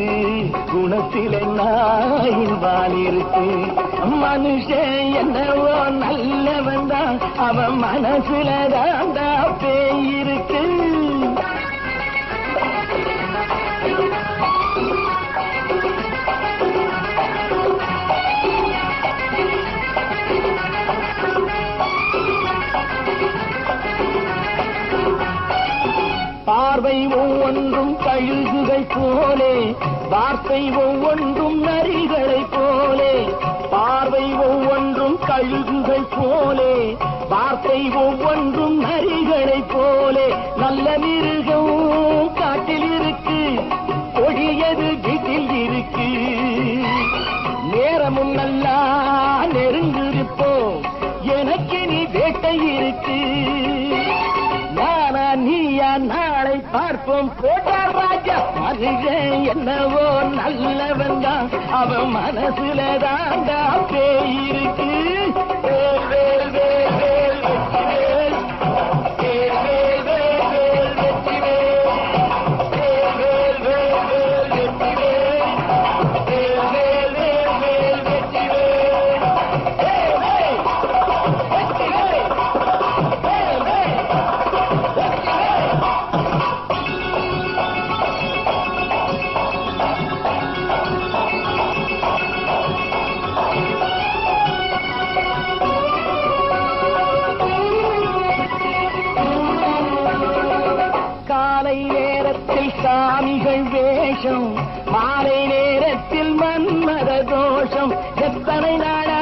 குணத்தில நாயின் வால் இருக்கு. மனுஷன் என்னவோ நல்லவன் தான், அவன் மனசுல தாண்டா பேயிருக்கு. பார்வை ஒவ்வொன்றும் கழுகுகள் போலே, வார்த்தை ஒவ்வொன்றும் நரிகளை போலே. பார்வை ஒவ்வொன்றும் கழுகுகள் போலே, வார்த்தை ஒவ்வொன்றும் நரிகளை போலே. நல்ல மிருகம் காட்டில் இருக்கு, கொடியது வீட்டில் இருக்கு. நேரமும் நல்லா நெருங்கிருப்போம், எனக்கு நீ வேட்டை இருக்கு. நானா நீயா நாளை பார்ப்போம் போட்டார் ராஜா. மனுஷன் என்னவோ நல்லவன் தான், அவன் மனசுல தாண்டா பேய் இருக்கு. வேல் வேல் வேல் வேல் வெற்றிவேல், வேல் வேல் வேல் வேல் வெற்றிவேல், வேல் வேல் வேல் வேல் வெற்றிவேல், வேல் வேல் வேல் வேல் வெற்றிவேல், வேல் வேல் வெற்றிவேல், வேல் வேல். காலை நேரத்தில் சாமிகள் வேஷம், மாலை நேரத்தில் மன்மத தோஷம். எத்தனை நாளா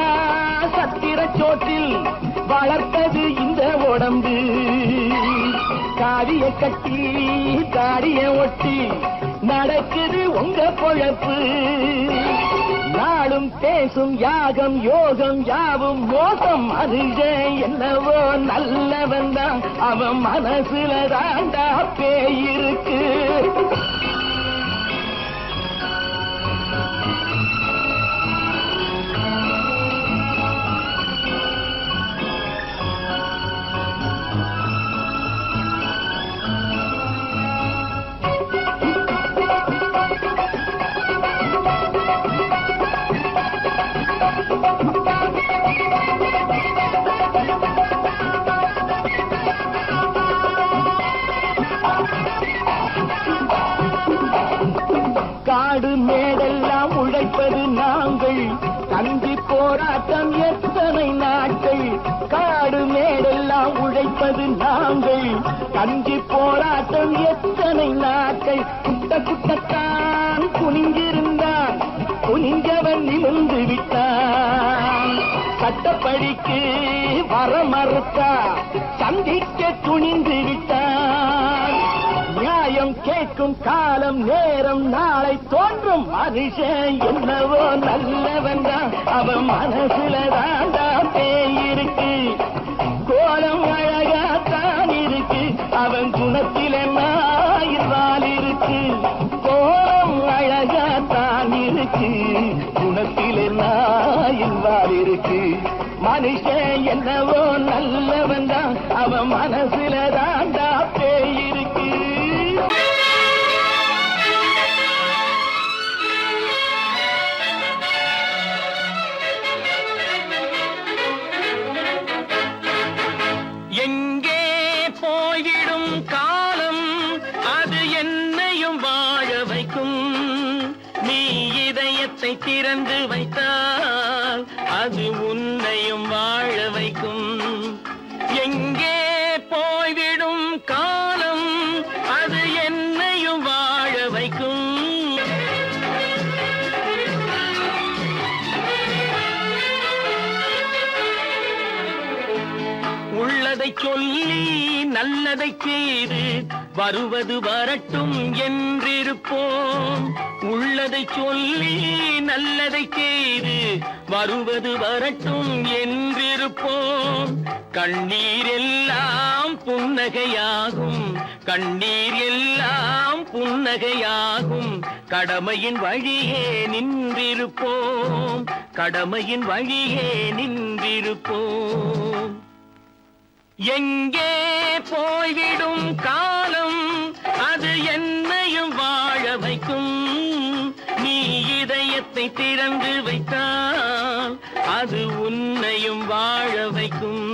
சத்திர சோற்றில் வளர்த்தது இந்த உடம்பு. காவிய கட்டி தாடிய ஒட்டி நடக்குது உங்க பொழப்பு. நாளும் பேசும் யாகம் யோகம் யாவும் மோசம். மனுஷன் என்னவோ நல்லவன் தான், அவன் மனசுல தாண்டா பேய் இருக்கு. காடு மேடெல்லாம் உழைப்பது நாங்கள், கஞ்சி போராட்டம் எத்தனை நாட்கள். காடு மேடெல்லாம் உழைப்பது நாங்கள், கஞ்சி போராட்டம் எத்தனை நாட்கள். குட்ட குட்டத்தான் குனிஞ்சிருந்தான், குனிஞ்சவன் நிமிர்ந்து விட்டான். சட்டப்படிக்கு வர மறுத்தா, சந்திக்க துணிந்து விட்டான். நியாயம் கேட்கும் காலம் நேரம் நாளை தோன்றும். மனுஷன் என்னவோ நல்லவன் தான், அவன் மனசுல தாண்டா பேய் இருக்கு. கோலம் அழகாத்தான் இருக்கு, அவன் குணத்தில நாயில்வால் இருக்கு. கோலம் அழகாத்தான் இருக்கு, குணத்தில நாயில்வால் இருக்கு. மனுஷன் என்னவோ நல்லவன் தான், அவன் மனசுல தாண்டா பேய் இருக்கு. எங்கே போய்விடும் காலம், அது என்னையும் வாழ வைக்கும். நீ இதயத்தை திறந்து வைத்தால் அது உன்னையும் வாழ வைக்கும். எங்கே போய்விடும் காலம், அது என்னையும் வாழ வைக்கும். உள்ளதை சொல்லி நல்லதை செய்து வருவது வரட்டும் என்றிருப்போம். உள்ளதை சொல்லி நல்லதை செய்து வருவது வரட்டும் என்றிருப்போம். கண்ணீர் எல்லாம் புன்னகையாகும், கண்ணீர் எல்லாம் புன்னகையாகும். கடமையின் வழியே நின்றிருப்போம், கடமையின் வழியே நின்றிருப்போம். எங்கே போய்விடும் காலம், அது என்னையும் வாழ வைக்கும். நீ இதயத்தை திறந்து வைத்தால் அது உன்னையும் வாழ வைக்கும்.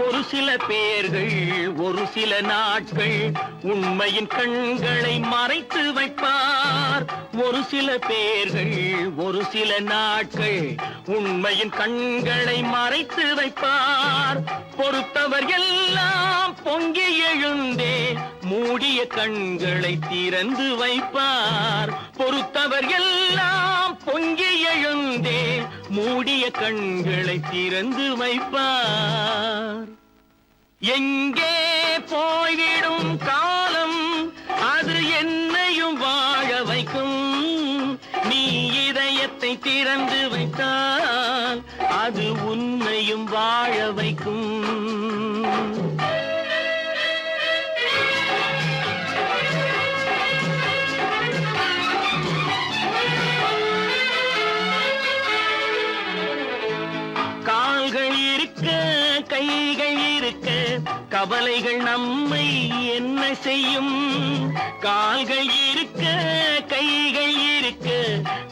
ஒரு ஒரு சில பேர்கள் ஒரு சில நாட்கள் உண்மையின் கண்களை மறைத்து வைப்பார். ஒரு சில பேர்கள் ஒரு சில நாட்கள் உண்மையின் கண்களை மறைத்து வைப்பார். பொறுத்தவர் எல்லாம் பொங்கி எழுந்தே மூடிய கண்களை திறந்து வைப்பார். பொறுத்தவர் எல்லாம் பொங்கி எழுந்தே மூடிய கண்களை திறந்து வைப்பார். எங்கே போய்விடும் காலம் அது என்னையும் வாழ வைக்கும். நீ இதயத்தை திறந்து வைத்தால் அது உன்னையும் வாழ வைக்கும். கால்கள் இருக்க கைகள் இருக்க கவலைகள் நம்மை என்ன செய்யும். கால்கள் இருக்க கைகள் இருக்க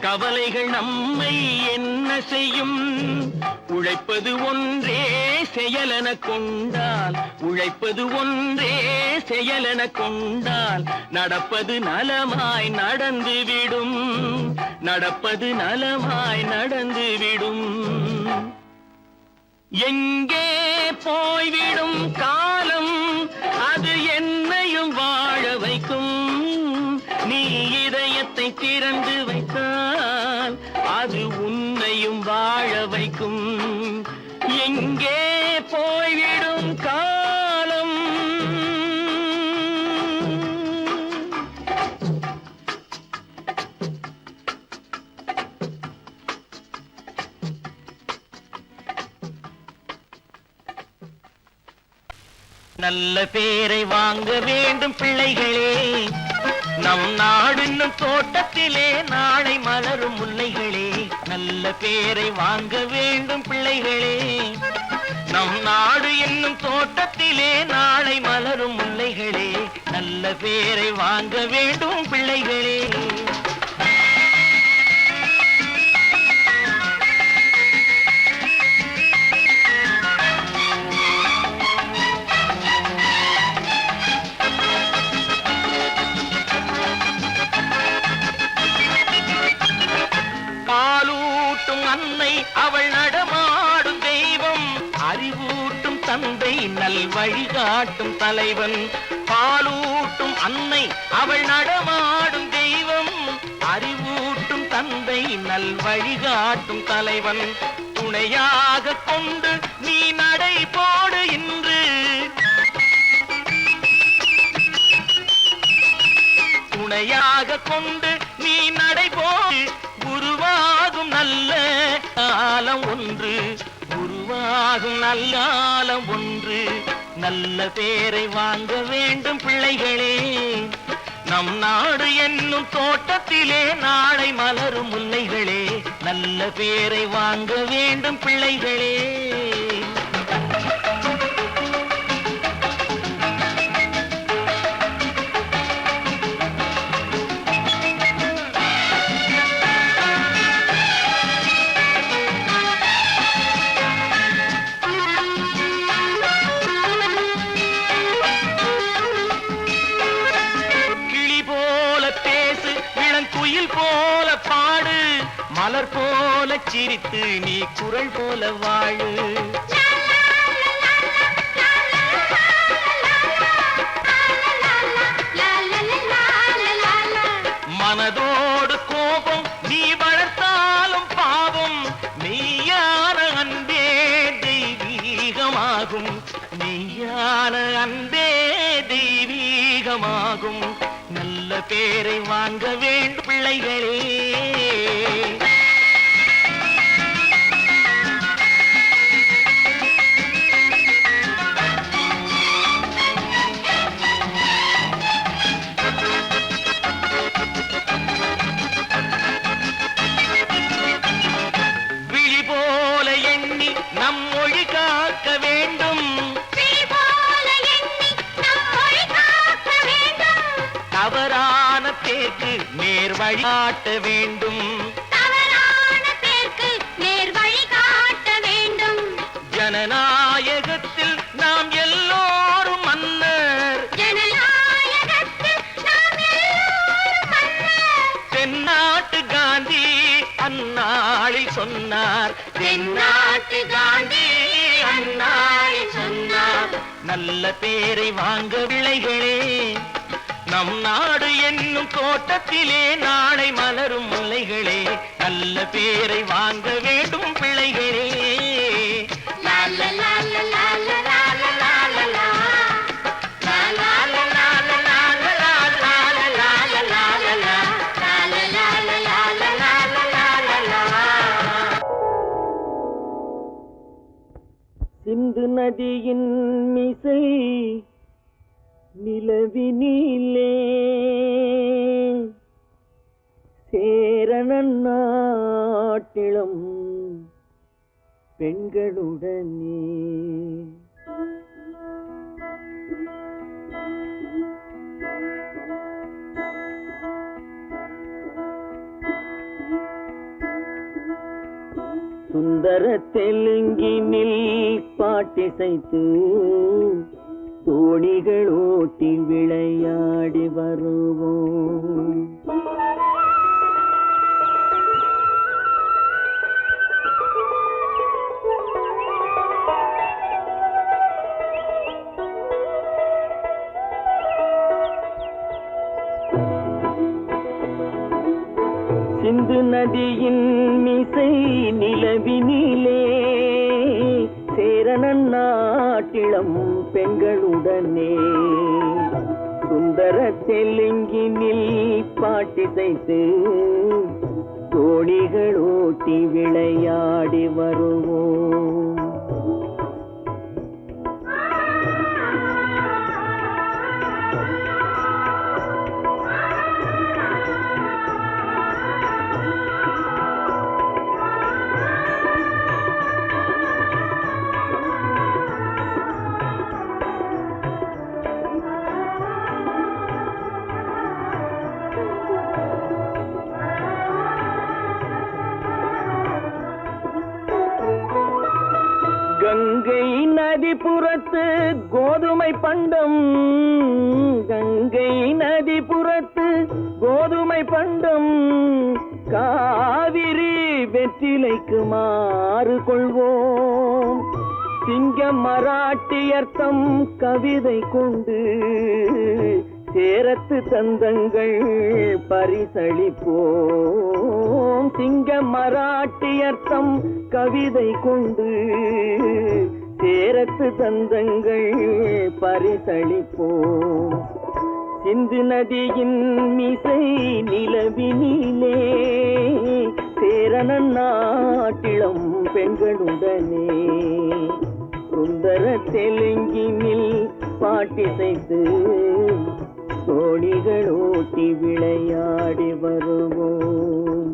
கவலைகள் நம்மை என்ன செய்யும். உழைப்பது ஒன்றே செயலென கொண்டால் உழைப்பது ஒன்றே செயலென கொண்டால் நடப்பது நலமாய் நடந்துவிடும். நடப்பது நலமாய் நடந்துவிடும். எங்கே போய்விடும் காலம் அது என்னையும் வாழ வைக்கும். நீ இதயத்தை திறந்து வைத்தால் அது உன்னையும் வாழ வைக்கும். எங்கே போய்விடும் காலம். நல்ல பேரை வாங்க வேண்டும் பிள்ளைகளே. நம் நாடு என்னும் தோட்டத்திலே நாளை மலரும் முல்லைகளே. நல்ல பேரை வாங்க வேண்டும் பிள்ளைகளே. நம் நாடு என்னும் தோட்டத்திலே நாளை மலரும் முல்லைகளே. நல்ல பேரை வாங்க வேண்டும் பிள்ளைகளே. அன்னை அவள் நடமாடும் தெய்வம். அறிவூட்டும் தந்தை நல் வழிகாட்டும் தலைவன். பாலூட்டும் அன்னை அவள் நடமாடும் தெய்வம். அறிவூட்டும் தந்தை நல் வழிகாட்டும் தலைவன். துணையாக கொண்டு நீ நடை போடு இன்று. துணையாக கொண்டு நீ நடை போடு. உருவாகும் நல்ல காலம் ஒன்று. உருவாகும் நல்ல காலம் ஒன்று. நல்ல பேரை வாங்க வேண்டும் பிள்ளைகளே. நம் நாடு என்னும் தோட்டத்திலே நாளை மலரும் முல்லைகளே. நல்ல பேரை வாங்க வேண்டும் பிள்ளைகளே. குயில் போல பாடு. மலர் போல சிரித்து நீ குரல் போல வாழு. மனதோடு கோபம் நீ வளர்த்தாலும் பாவம். மெய்யான அன்பே தெய்வீகமாகும். மெய்யான அன்பே தெய்வீகமாகும். நல்ல பேரை வாங்க வேண்டும் பிள்ளைகளே. விழி போல எண்ணி நம் மொழி காக்க வேண்டும். தவறான பேருக்கு நேர் வழி காட்ட வேண்டும். ஜனநாயகத்தில் நாம் தென்னாட்டு காந்தி அண்ணாடி சொன்னார் நல்ல பேரை வாங்க விளைகளே நம் நாடு என்னும் தோட்டத்திலே நாளை மலரும் முல்லைகளே நல்ல பேரை வாங்க வேண்டும் பிள்ளைகளே சிந்து நதியின் மிசை நிலவினிலே சேரணன் நாட்டிலும் பெண்களுடனே சுந்தர தெலுங்கினில் பாட்டிசைத்து தோணிகள் ஓட்டி விளையாடி வருவோம் சிந்து நதியின் மிசை நிலவினிலே சேரணன் நாட்டிளம் பெண்களுடனே சுந்தர தெலுங்கினில் பாட்டிசைத்து தோணிகள் ஓட்டி விளையாடி வருவோம் கங்கை நதிபுறத்து கோதுமை பண்டம் கங்கை நதிபுறத்து கோதுமை பண்டம் காவிரி வெற்றிலைக்கு மாறு கொள்வோம் சிங்கம் மராட்டியர்த்தம் கவிதை கொண்டு சேரத்து தந்தங்கள் பரிசளிப்போம் சிங்கம் மராட்டியர்த்தம் கவிதை கொண்டு சேரத்து தந்தங்கள் பரிசளிப்போம் சிந்து நதியின் மிசை நிலவினிலே சேரணன் நாட்டிளம் பெண்களுடனே சுந்தர தெலுங்கினில் பாட்டிசைத்து தோணிகள் ஓட்டி விளையாடி வருவோம்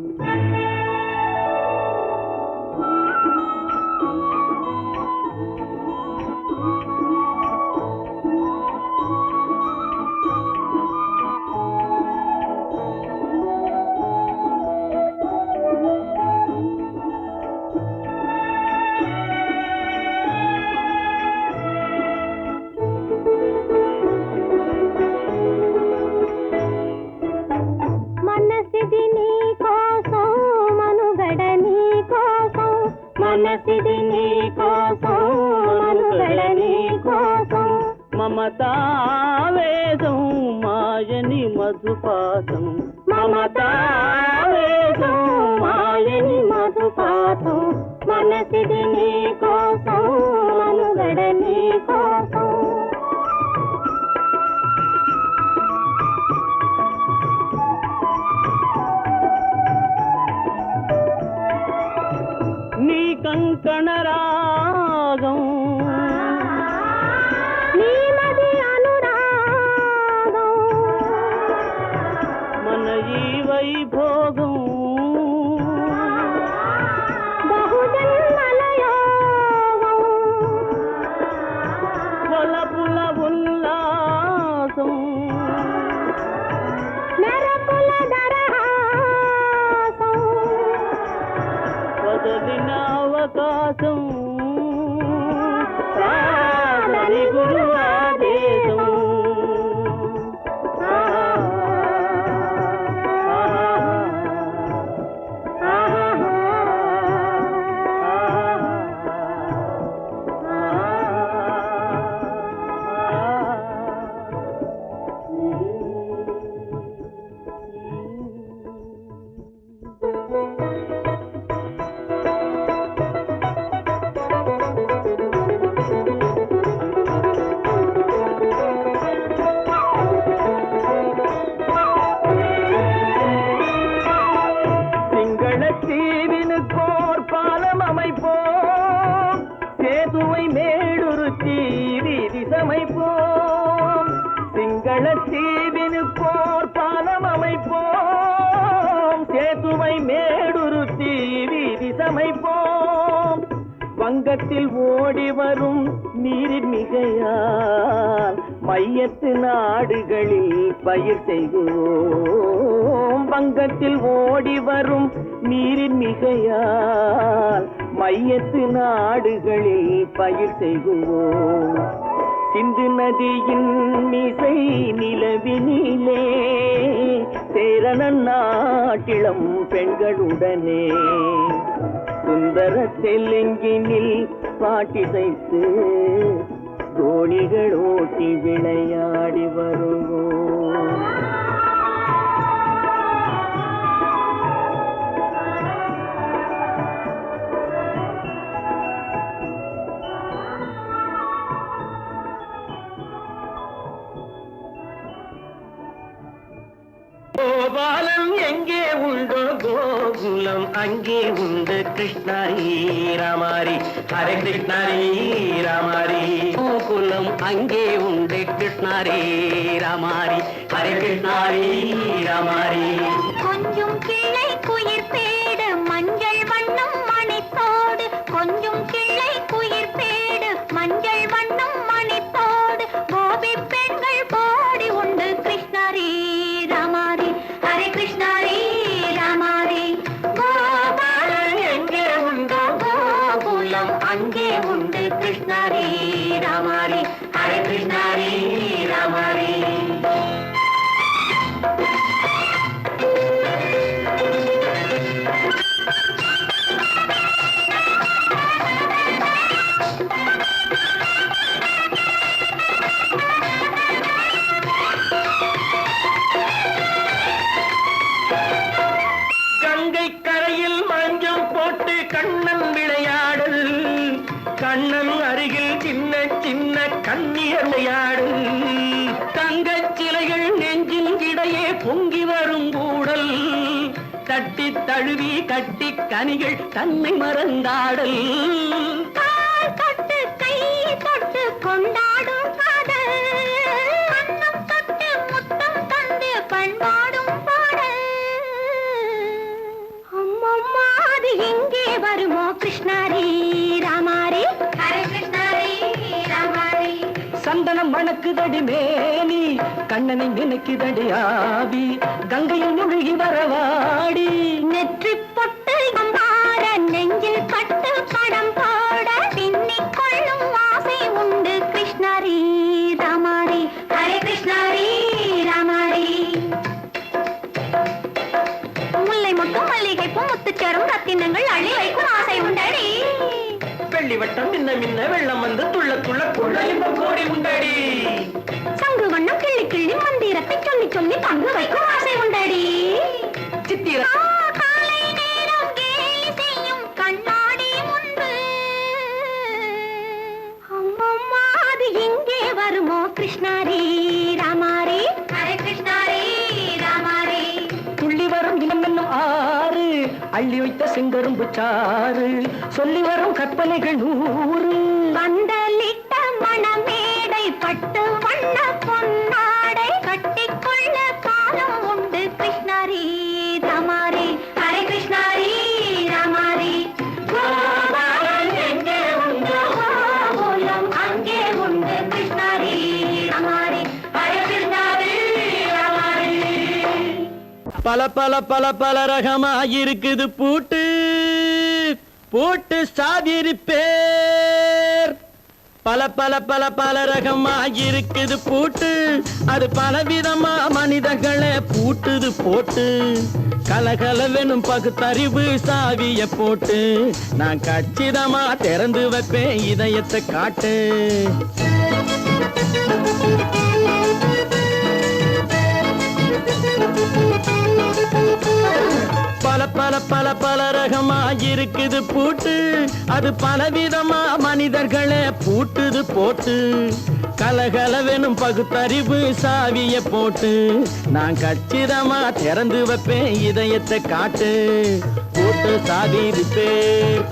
మనసిది నీ కోసం మనుగడ నీ కోసం మమతావేదం మాయని మధుపాసం మమతావేదం మాయని మధుపాసం మనసిది నీ కోసం మనుగడ నీ కోసం నీ కంకణ రాగం నీ మది అనురాగం మన ఈ వైభోగం బహుజన్మల యోగం కొలపుల ఉల్లాసం మెరపుల దరహాసం వదలిన అవకాశం సాధని గురు ఆదేశం வங்கத்தில் ஓடி வரும் நீரின் மிகையால் மையத்து நாடுகளில் பயிர் செய்கிறோம். வங்கத்தில் ஓடி வரும் நீரின் மிகையால் மையத்து நாடுகளில் பயிர் செய்கிறோம். சிந்து நதியின் மிசை நிலவினிலே சேரணன் நாட்டிளம் பெண்களுடனே சுந்தர தெலுங்கினில் பாட்டிசைத்து தோணிகள் ஓட்டி விளையாடி வருவோம். கோபாலம் எங்கே உண்டோ கோகுலம் அங்கே உண்டு கிருஷ்ணாரி ராமாரி ஹரே கிருஷ்ணாரி ராமாரி. கோகுலம் அங்கே உண்டு கிருஷ்ணாரி ராமாரி ஹரே கிருஷ்ணாரி ராமாரி. கொஞ்சம் கிளை குயிர் பேடு மஞ்சள் வண்ணம் மணித்தோடு கொஞ்சம் கிளை குயிர் பேடு மஞ்சள் வண்ணம் மணித்தோடு கோபி பெண்கள் போடி உண்டு கிருஷ்ணாரி ராமாரி ஹரே கிருஷ்ணாரி ராமாரி. கோபாலன் எங்கே உண்டோ கோகுலம் அங்கே உண்டு கிருஷ்ணாரி ராமாரி ஹரே கிருஷ்ணாரி ராமாரி. கங்கை கரையில் மஞ்சள் போட்டு கண்ணன் விளையாடல், கண்ணன் அருகில் சின்ன சின்ன கண்ணியர் விளையாடல். தங்கச் சிலைகள் நெஞ்சின் இடையே பொங்கி வரும் கூடல், தட்டி தழுவி கட்டி கனிகள் தன்னை மறந்தாடல். தொட்டு கை தொட்டு கொண்டாடும் காதல், கண்ணம் தொட்டு முத்தம் தந்து பண்பாடும் பாடல். அம்மம்மா அது எங்கே வருமோ கிருஷ்ணாரி ராமாரி ஹரே கிருஷ்ணாரி ராமாரி. சந்தனம் மணக்குதடி மேனி கண்ணனை நினைக்குதடி ஆவி, கங்கையில் முழுகி வரவாடி. நெற்றி பொட்டு அம்பார நெஞ்சில் பட்டு படம் போட பின்னிக் கொள்ளும் ஆசை உண்டு கிருஷ்ணாரி ராமாரி ஹரே கிருஷ்ணாரி ராமாரி. முல்லை மொட்டும் மல்லிகை பூ முத்துச்சேரும் ரத்தினங்கள் அள்ளி வைக்கும் ஆசை உண்டடி. வெள்ளி வட்டம் மின்ன மின்ன வெள்ளம் வந்து துள்ள துள்ள கொள்ள இன்பம் கோடி உண்டடி. சங்கு வண்ணம் கிள்ளி கிள்ளி மந்திரத்தை சொல்லி சொல்லி பங்கு வைக்கும் ஆசை உண்டடி. சித்திர காலை நேரம் கேலி செய்யும் கண்ணாடி முன்பு அம்மம்மா அது எங்கே வருமோ கிருஷ்ணாரி ராமாரி ஹரே கிருஷ்ணாரி ராமாரி. துள்ளி வரும் இனம் என்னும் ஆறு, அள்ளி வைத்த செங்கரும்பு சாறு, சொல்லி வரும் கற்பனைகள் 100. பந்தலிட்ட மணமேடை பட்டு வண்ண பொன்னாடை கட்டிக்கொள்ள காலம் உண்டு கிருஷ்ணாரி ராமாரி ஹரே கிருஷ்ணாரி ராமாரி. கோபாலன் எங்கே உண்டோ கோகுலம் அங்கே உண்டு கிருஷ்ணாரி ராமாரி ஹரே கிருஷ்ணாரி ராமாரி. பல பல பல பல ரகமா இருக்குது பூட்டு, பூட்டு சாவிரி பேர். பல பல பல பல ரகமா இருக்குது பூட்டு, அது பலவிதமா மனிதர்களை பூட்டுது போட்டு. கலகலவெனும் பகுத்தறிவு சாவிய போட்டு, நான் கச்சிதமா திறந்து வைப்பேன் இதயத்தை காட்டு. பல பல பல பல ரகமா இருக்குது பூட்டு, அது பலவிதமா மனிதர்களை பூட்டுது போட்டு. கலகலவெனும் பகுத்தறிவு சாவிய போட்டு, நான் கச்சிதமா திறந்து வைப்பேன் இதயத்தை காட்டு. போட்டு சாவி இருப்பேன்.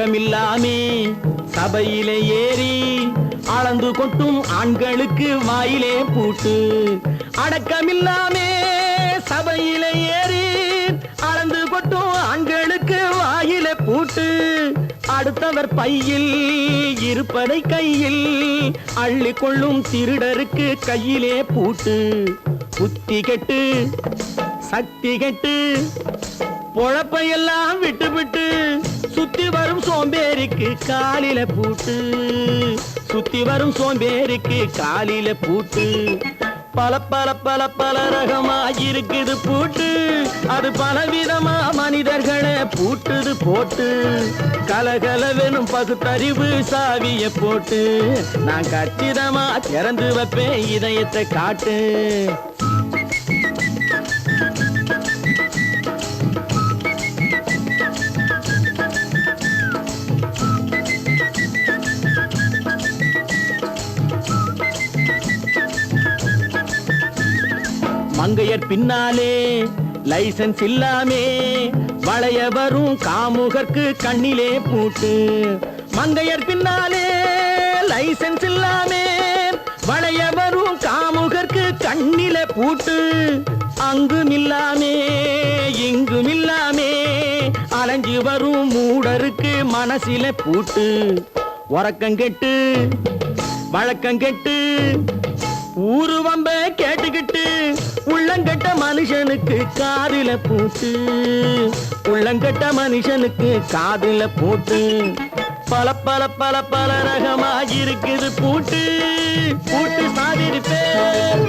அடக்கமில்லாமே சபையிலே ஏறி அளந்து கொட்டும் ஆண்களுக்கு வாயிலே பூட்டு. அடக்கமில்லாமே சபையிலே ஏறி அளந்து கொட்டும் ஆண்களுக்கு வாயிலே பூட்டு. அடுத்தவர் பையில் இருப்பதை கையில் அள்ளி கொள்ளும் திருடருக்கு கையிலே பூட்டு. புத்தி கெட்டு சக்தி கெட்டு பொழப்பையெல்லாம் விட்டு விட்டு சுத்தி வரும் சோம்பேறிக்கு காலில பூட்டு. சுத்தி வரும் சோம்பேறிக்கு காலில பூட்டு. பல பல பல பல ரகமா இருக்குது பூட்டு. அது பலவிதமா மனிதர்களை பூட்டுது போட்டு. கலகலவெனும் பகுத்தறிவு சாவிய போட்டு நான் கச்சிதமா திறந்து வைப்பேன் இதயத்தை காட்டு. மங்கையர் பின்னாலே லைசன்ஸ் இல்லாமே வளைய வரும் காமுகர்க்கு கண்ணிலே பூட்டு. மங்கையர் பின்னாலே லைசன்ஸ் இல்லாமே வளைய வரும் காமுகர்க்கு கண்ணிலே பூட்டு. அங்கும் இல்லாமே இங்கும் இல்லாமே அலைஞ்சு வரும் மூடருக்கு மனசிலே பூட்டு. உறக்கங்கெட்டு வழக்கங்கெட்டு ஊரு வம்ப கேட்டுக்கிட்டு உள்ளங்கட்ட மனுஷனுக்கு காதில பூட்டு. உள்ளங்கட்ட மனுஷனுக்கு காதில பூட்டு. பல பல பல பல ரகமா இருக்குது பூட்டு. பூட்டு சாதிருப்பேன்.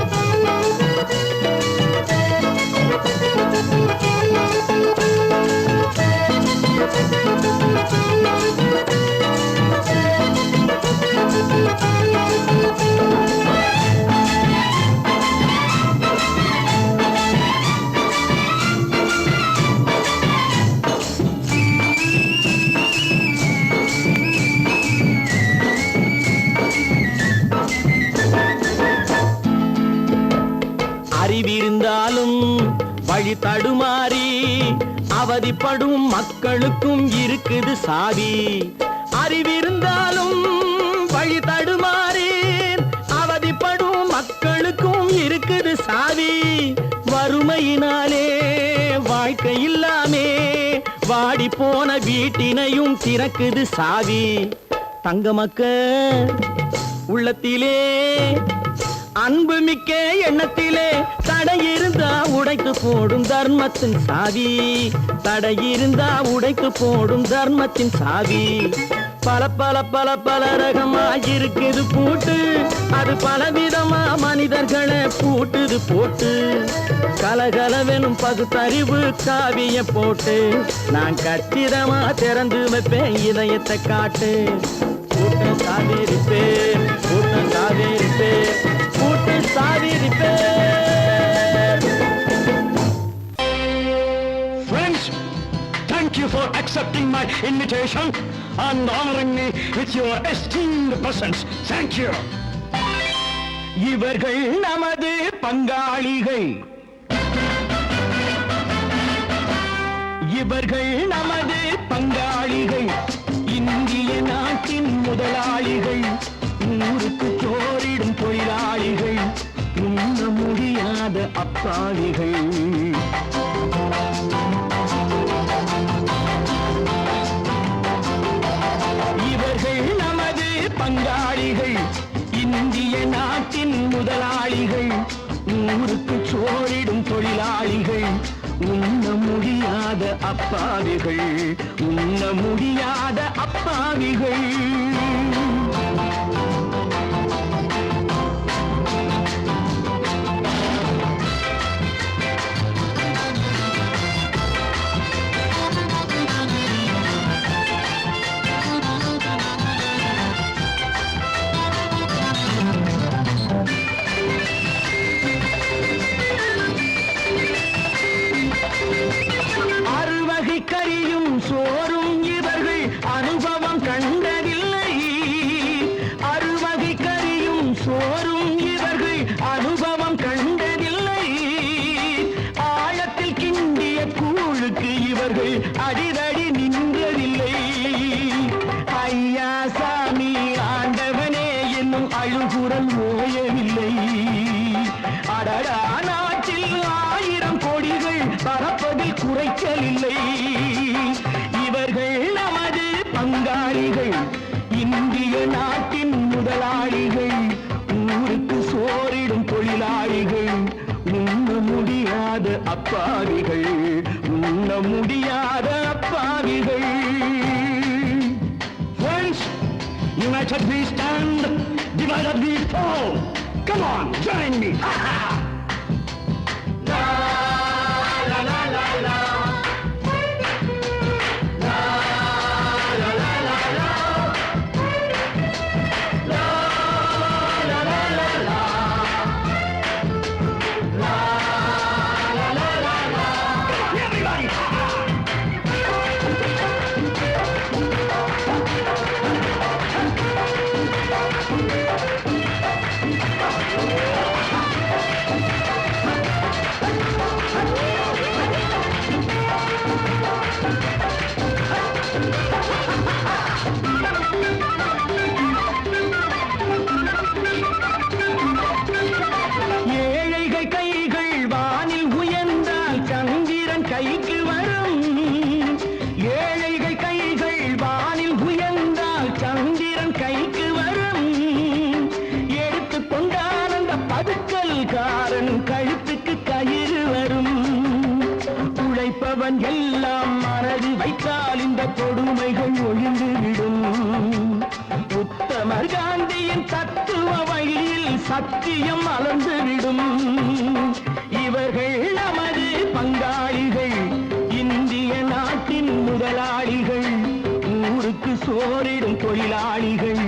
அறிவிருந்தாலும் வழி தடுமாறி அவதிப்படும் மக்களுக்கும் இருக்குது சாவி. அறிவிருந்தாலும் வழி தடுமாறி அவதிப்படும் மக்களுக்கும் இருக்குது சாவி. வறுமையினாலே வாழ்க்கை இல்லாமே வாடி போன வீட்டினையும் திறக்குது சாவி. தங்க மக்க உள்ளத்திலே அன்பு மிக்க எண்ணத்திலே தடையிருந்தா உடைத்து போடும் தர்மத்தின் சாவி. தடையிருந்தா உடைத்து போடும் தர்மத்தின் சாவி. பல பல பல பல ரகமா இருக்குது பூட்டு. அது பலவிதமா மனிதர்களை பூட்டுது போட்டு. கலகலவெனும் பகுத்தறிவு காவிய போட்டு நான் கச்சிதமா திறந்து வைப்பேன் இதயத்தை காட்டு. பூட்டு சாவிருப்பேன் பூட்டு சாவிருப்பேன் பூட்டு சாவிருப்பேன். Friends, thank you for accepting my invitation and honoring me with your esteemed presence. Thank you. இவர்கள் நமது பங்காளிகள். இவர்கள் நமது பங்காளிகள். இந்திய நாட்டின் முதலாளிகள். ஊருக்கு சோறிடும் தொழிலாளிகள். உண்ண முடியாத அப்பாவிகள். இவர்கள் நமது பங்காளிகள். இந்திய நாட்டின் முதலாளிகள். ஊருக்கு சோறிடும் தொழிலாளிகள். உண்ண முடியாத அப்பாவிகள். உண்ண முடியாத அப்பாவிகள். அறுவகை கறியும் சோறும் இவர்கள் அனுபவம் கண்டதில்லை. ஆசாமி ஆண்டவனே என்னும் அழுகுரல் ஓயவில்லை. அடடா நாட்டில் 1000 கோடிகள் பறப்பதில் குறைச்சலில்லை. இவர்கள் நமது பங்காளிகள், இந்திய நாட்டின் முதலாளிகள், ஊருக்கு சோறிடும் தொழிலாளிகள், உண்ண முடியாத அப்பாவிகள், உண்ண முடியாத அப்பாவிகள். Friends, united we stand, divided we fall. Come on, join me. Everybody. ஏழைகள் கைகள் வானில் உயர்ந்தால் சந்திரன் கைக்கு வரும். ஏழைகள் கைகள் வானில் உயர்ந்தால் சந்திரன் கைக்கு வரும். எடுத்து கொண்டான் அந்த பதுக்கல்காரன் கழுத்துக்கு கயிறு வரும். உழைப்பவன் எல்லாம் மனது வைத்தால் இந்த கொடுமைகள் ஒழிந்துவிடும். உத்தமர் காந்தியின் தத்துவ வழியில் சத்தியம் மலர்ந்துவிடும். இவர்கள் நமது பங்காளிகள், இந்திய நாட்டின் முதலாளிகள், ஊருக்கு சோறிடும் தொழிலாளிகள்,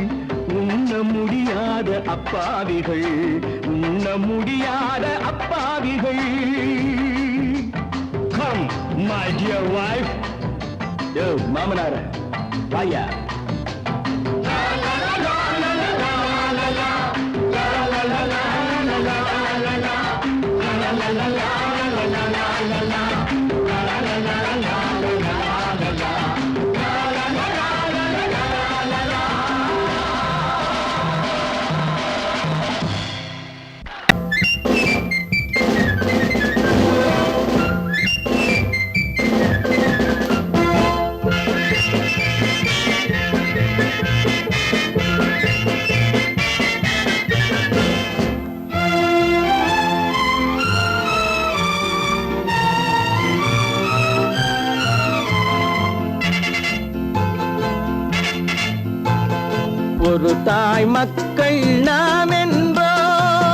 உண்ண முடியாத அப்பாவிகள், உண்ண முடியாத அப்பாவிகள். Come, my dear wife. யோ மாமனார வாயா. ஒரு தாய் மக்கள் நாம் என்போம்,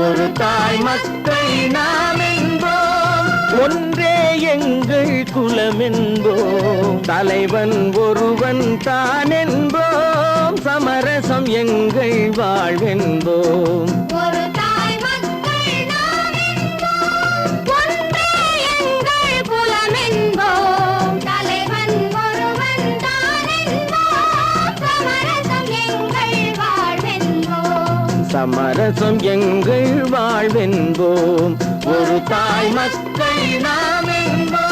ஒரு தாய் மக்கள் நாம் என்போம், ஒன்றே எங்கள் குலம் என்போம், தலைவன் ஒருவன் தான் என்போம், சமரசம் எங்கள் வாழ்வென்போம். ஒரு தாய் மக்கள் நாம் என்போம், ஒன்றே எங்கள் குலம் என்போம், தலைவன் ஒருவன் தான் என்போம், சமரசம் எங்கள் வாழ்வென்போம். சமரசம் எங்கள் வாழ்வென்போம். ஒரு தாய் மக்கள் நாம் என்போம்.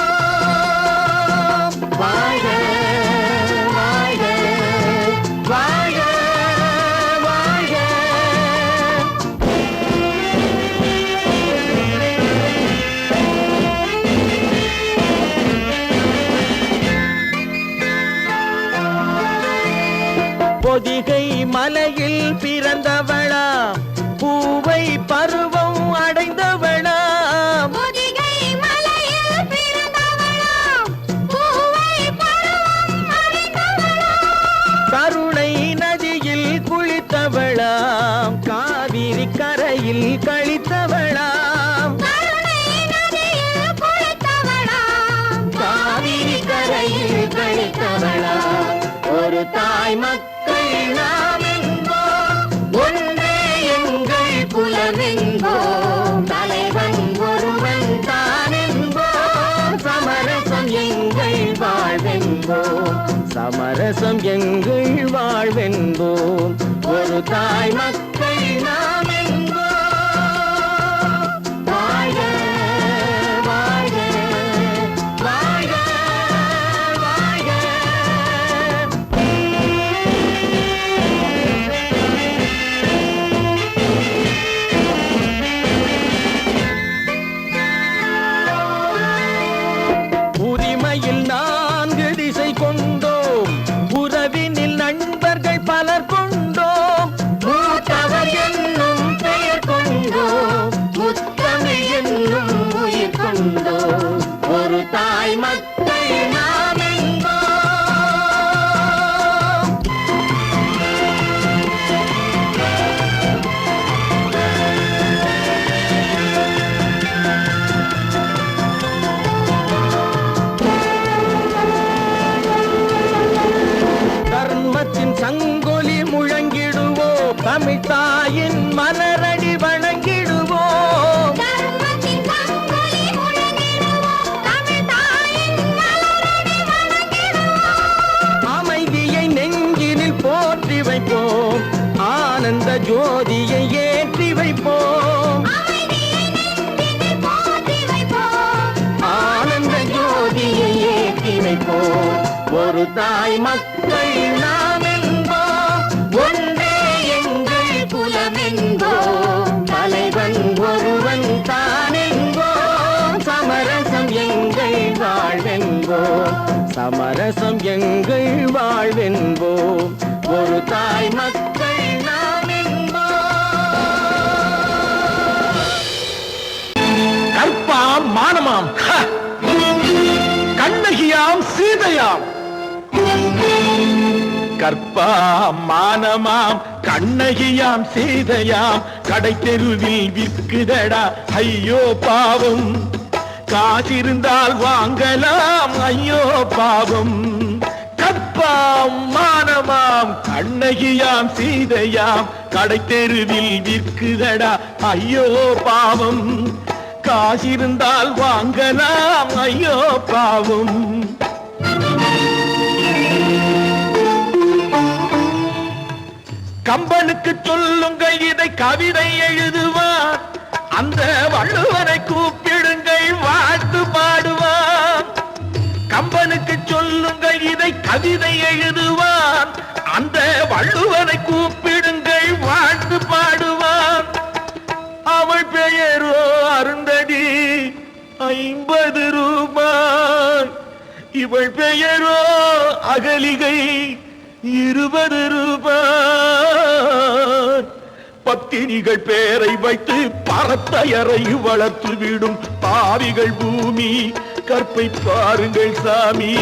வாழ்க வாழ்க வாழ்க வாழ்க. பொதிகை மலையில் பிறந்தவளா, பூவை பருவம் அடைந்தவளா, பொதிகை மலையில் பிறந்தவளாம், பூவை பருவம் அடைந்தவளாம், கருணை நதியில் குளித்தவளாம், காவிரி கரையில் கழித்தவளாம், கருணை நதியில் குளித்தவளாம், காவிரி கரையில் கழித்தவளாம். ஒரு தாய் மக்கள் நாம் என்போம், ஒன்றே எங்கள் குலம் என்போம், தலைவன் ஒருவன் தான் என்போம், சமரசம் எங்கள் வாழ்வென்போம், சமரசம் எங்கள் வாழ்வென்போம். ஒரு தாய் மக்கள் நாம் என்போம். வாழ்க வாழ்க வாழ்க வாழ்க. தமிழ் தாயின் மலரடி வணங்கிடுவோம். அமைதியை நெஞ்சினில் போற்றி வைப்போம், ஆனந்த ஜோதியை ஏற்றி வைப்போம். ஆனந்த ஜோதியை ஏற்றி வைப்போம். ஒரு தாய் மக்கள் நாம் என்போம், ஒன்றே எங்கள் குலம் என்போம். தலைவன் ஒருவன் தான் என்போம், சமரசம் எங்கள் வாழ்வென்போம். சமரசம் எங்கள் வாழ்வென்போம். ஒரு தாய் மக்கள் நாம் என்போம். கற்பாம் மானமாம், கண்ணகியாம் சீதையாம். கற்பாம் மானமாம் கண்ணகியாம் சீதையாம், கடை தெருவில் விற்குதடா ஐயோ பாவம். காசிருந்தால் வாங்கலாம் ஐயோ பாவம். கற்பாம் மானமாம் கண்ணகியாம் சீதையாம், கடை தெருவில் விற்குதடா ஐயோ பாவம். காசிருந்தால் வாங்கலாம் ஐயோ பாவம். கம்பனுக்கு சொல்லுங்கள் இதை கவிதை எழுதுவார், அந்த வள்ளுவரை கூப்பிடுங்கள் வாழ்த்து பாடுவார். கம்பனுக்கு சொல்லுங்கள் இதை கவிதை எழுதுவார், அந்த வள்ளுவரை கூப்பிடுங்கள் வாழ்த்து பாடுவார். அவள் பெயரோ அருந்ததி 50 ரூபாய், இவள் பெயரோ அகலிகை 20 ரூபாய். பத்தினிகள் பேரை வைத்து பரத்தையரை வளர்த்து விடும் பாவிகள் பூமி, கற்பை பாருங்கள் சாமி.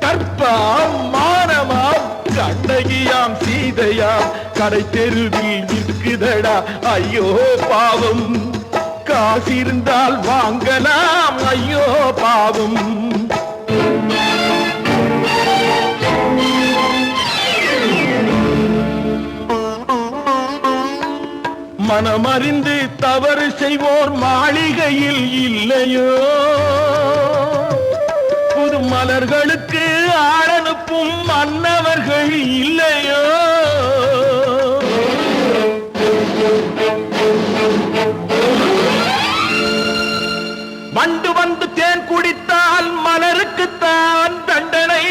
கற்பாம் மானமாம் கண்ணகியாம் சீதையாம், கடை தெருவில் விற்குதடா ஐயோ பாவம். காசிருந்தால் வாங்கலாம் ஐயோ பாவம். மனமறிந்து தவறு செய்வோர் மாளிகையில் இல்லையோ, புது மலர்களுக்கு ஆளனுப்பும் மன்னவர்கள் இல்லையோ. வண்டு வந்து தேன் குடித்தால் மலருக்குத்தான் தண்டனை,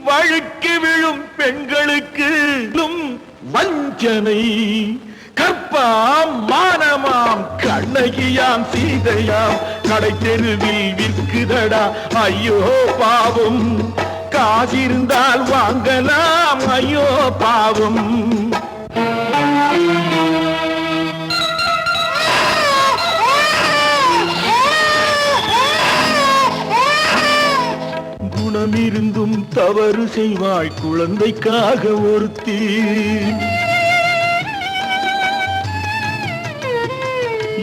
வழுக்கி விழும் பெண்களுக்கு வஞ்சனை. கற்பாம் மானமாம் கண்ணகியாம் சீதையாம், கடை தெருவில் விற்குதடா ஐயோ பாவம். காசிருந்தால் வாங்கலாம் ஐயோ பாவம். குணமிருந்தும் தவறு செய்வாய் குழந்தைக்காக ஒருத்தி,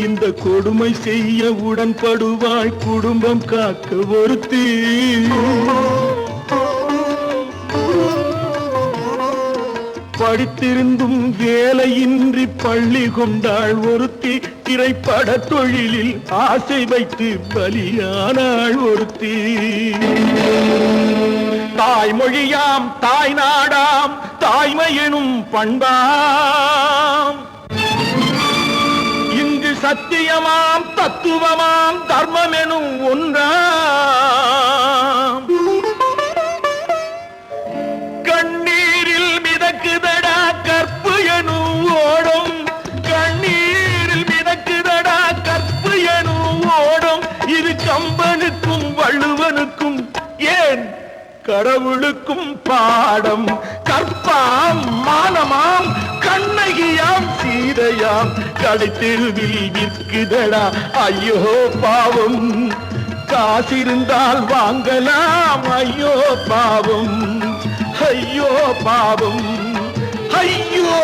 இந்த கொடுமை செய்ய உடன்படுவாய் குடும்பம் காக்க ஒருத்தி. படித்திருந்தும் வேலையின்றி பள்ளி கொண்டாள் ஒருத்தி, திரைப்பட தொழிலில் ஆசை வைத்து பலியானாள் ஒருத்தி. தாய்மொழியாம் தாய் நாடாம் தாய்மையெனும் பண்பாம், இங்கு சத்தியமாம் தத்துவமாம் தர்மமெனும் ஒன்றாம். கண்ணீரில் மிதக்குதடா கற்பு எனும் ஓடும், கண்ணீரில் மிதக்குதடா கற்பு எனும் ஓடும். இது கம்பனுக்கும் வள்ளுவனுக்கும் ஏன் கடவுளுக்கும் பாடம். கற்பாம் மானமாம் கண்ணகியாம் சீதையாம், கடை தெருவில் விற்குதடா ஐயோ பாவம். காசிருந்தால் வாங்கலாம் ஐயோ பாவம். ஐயோ பாவம், ஐயோ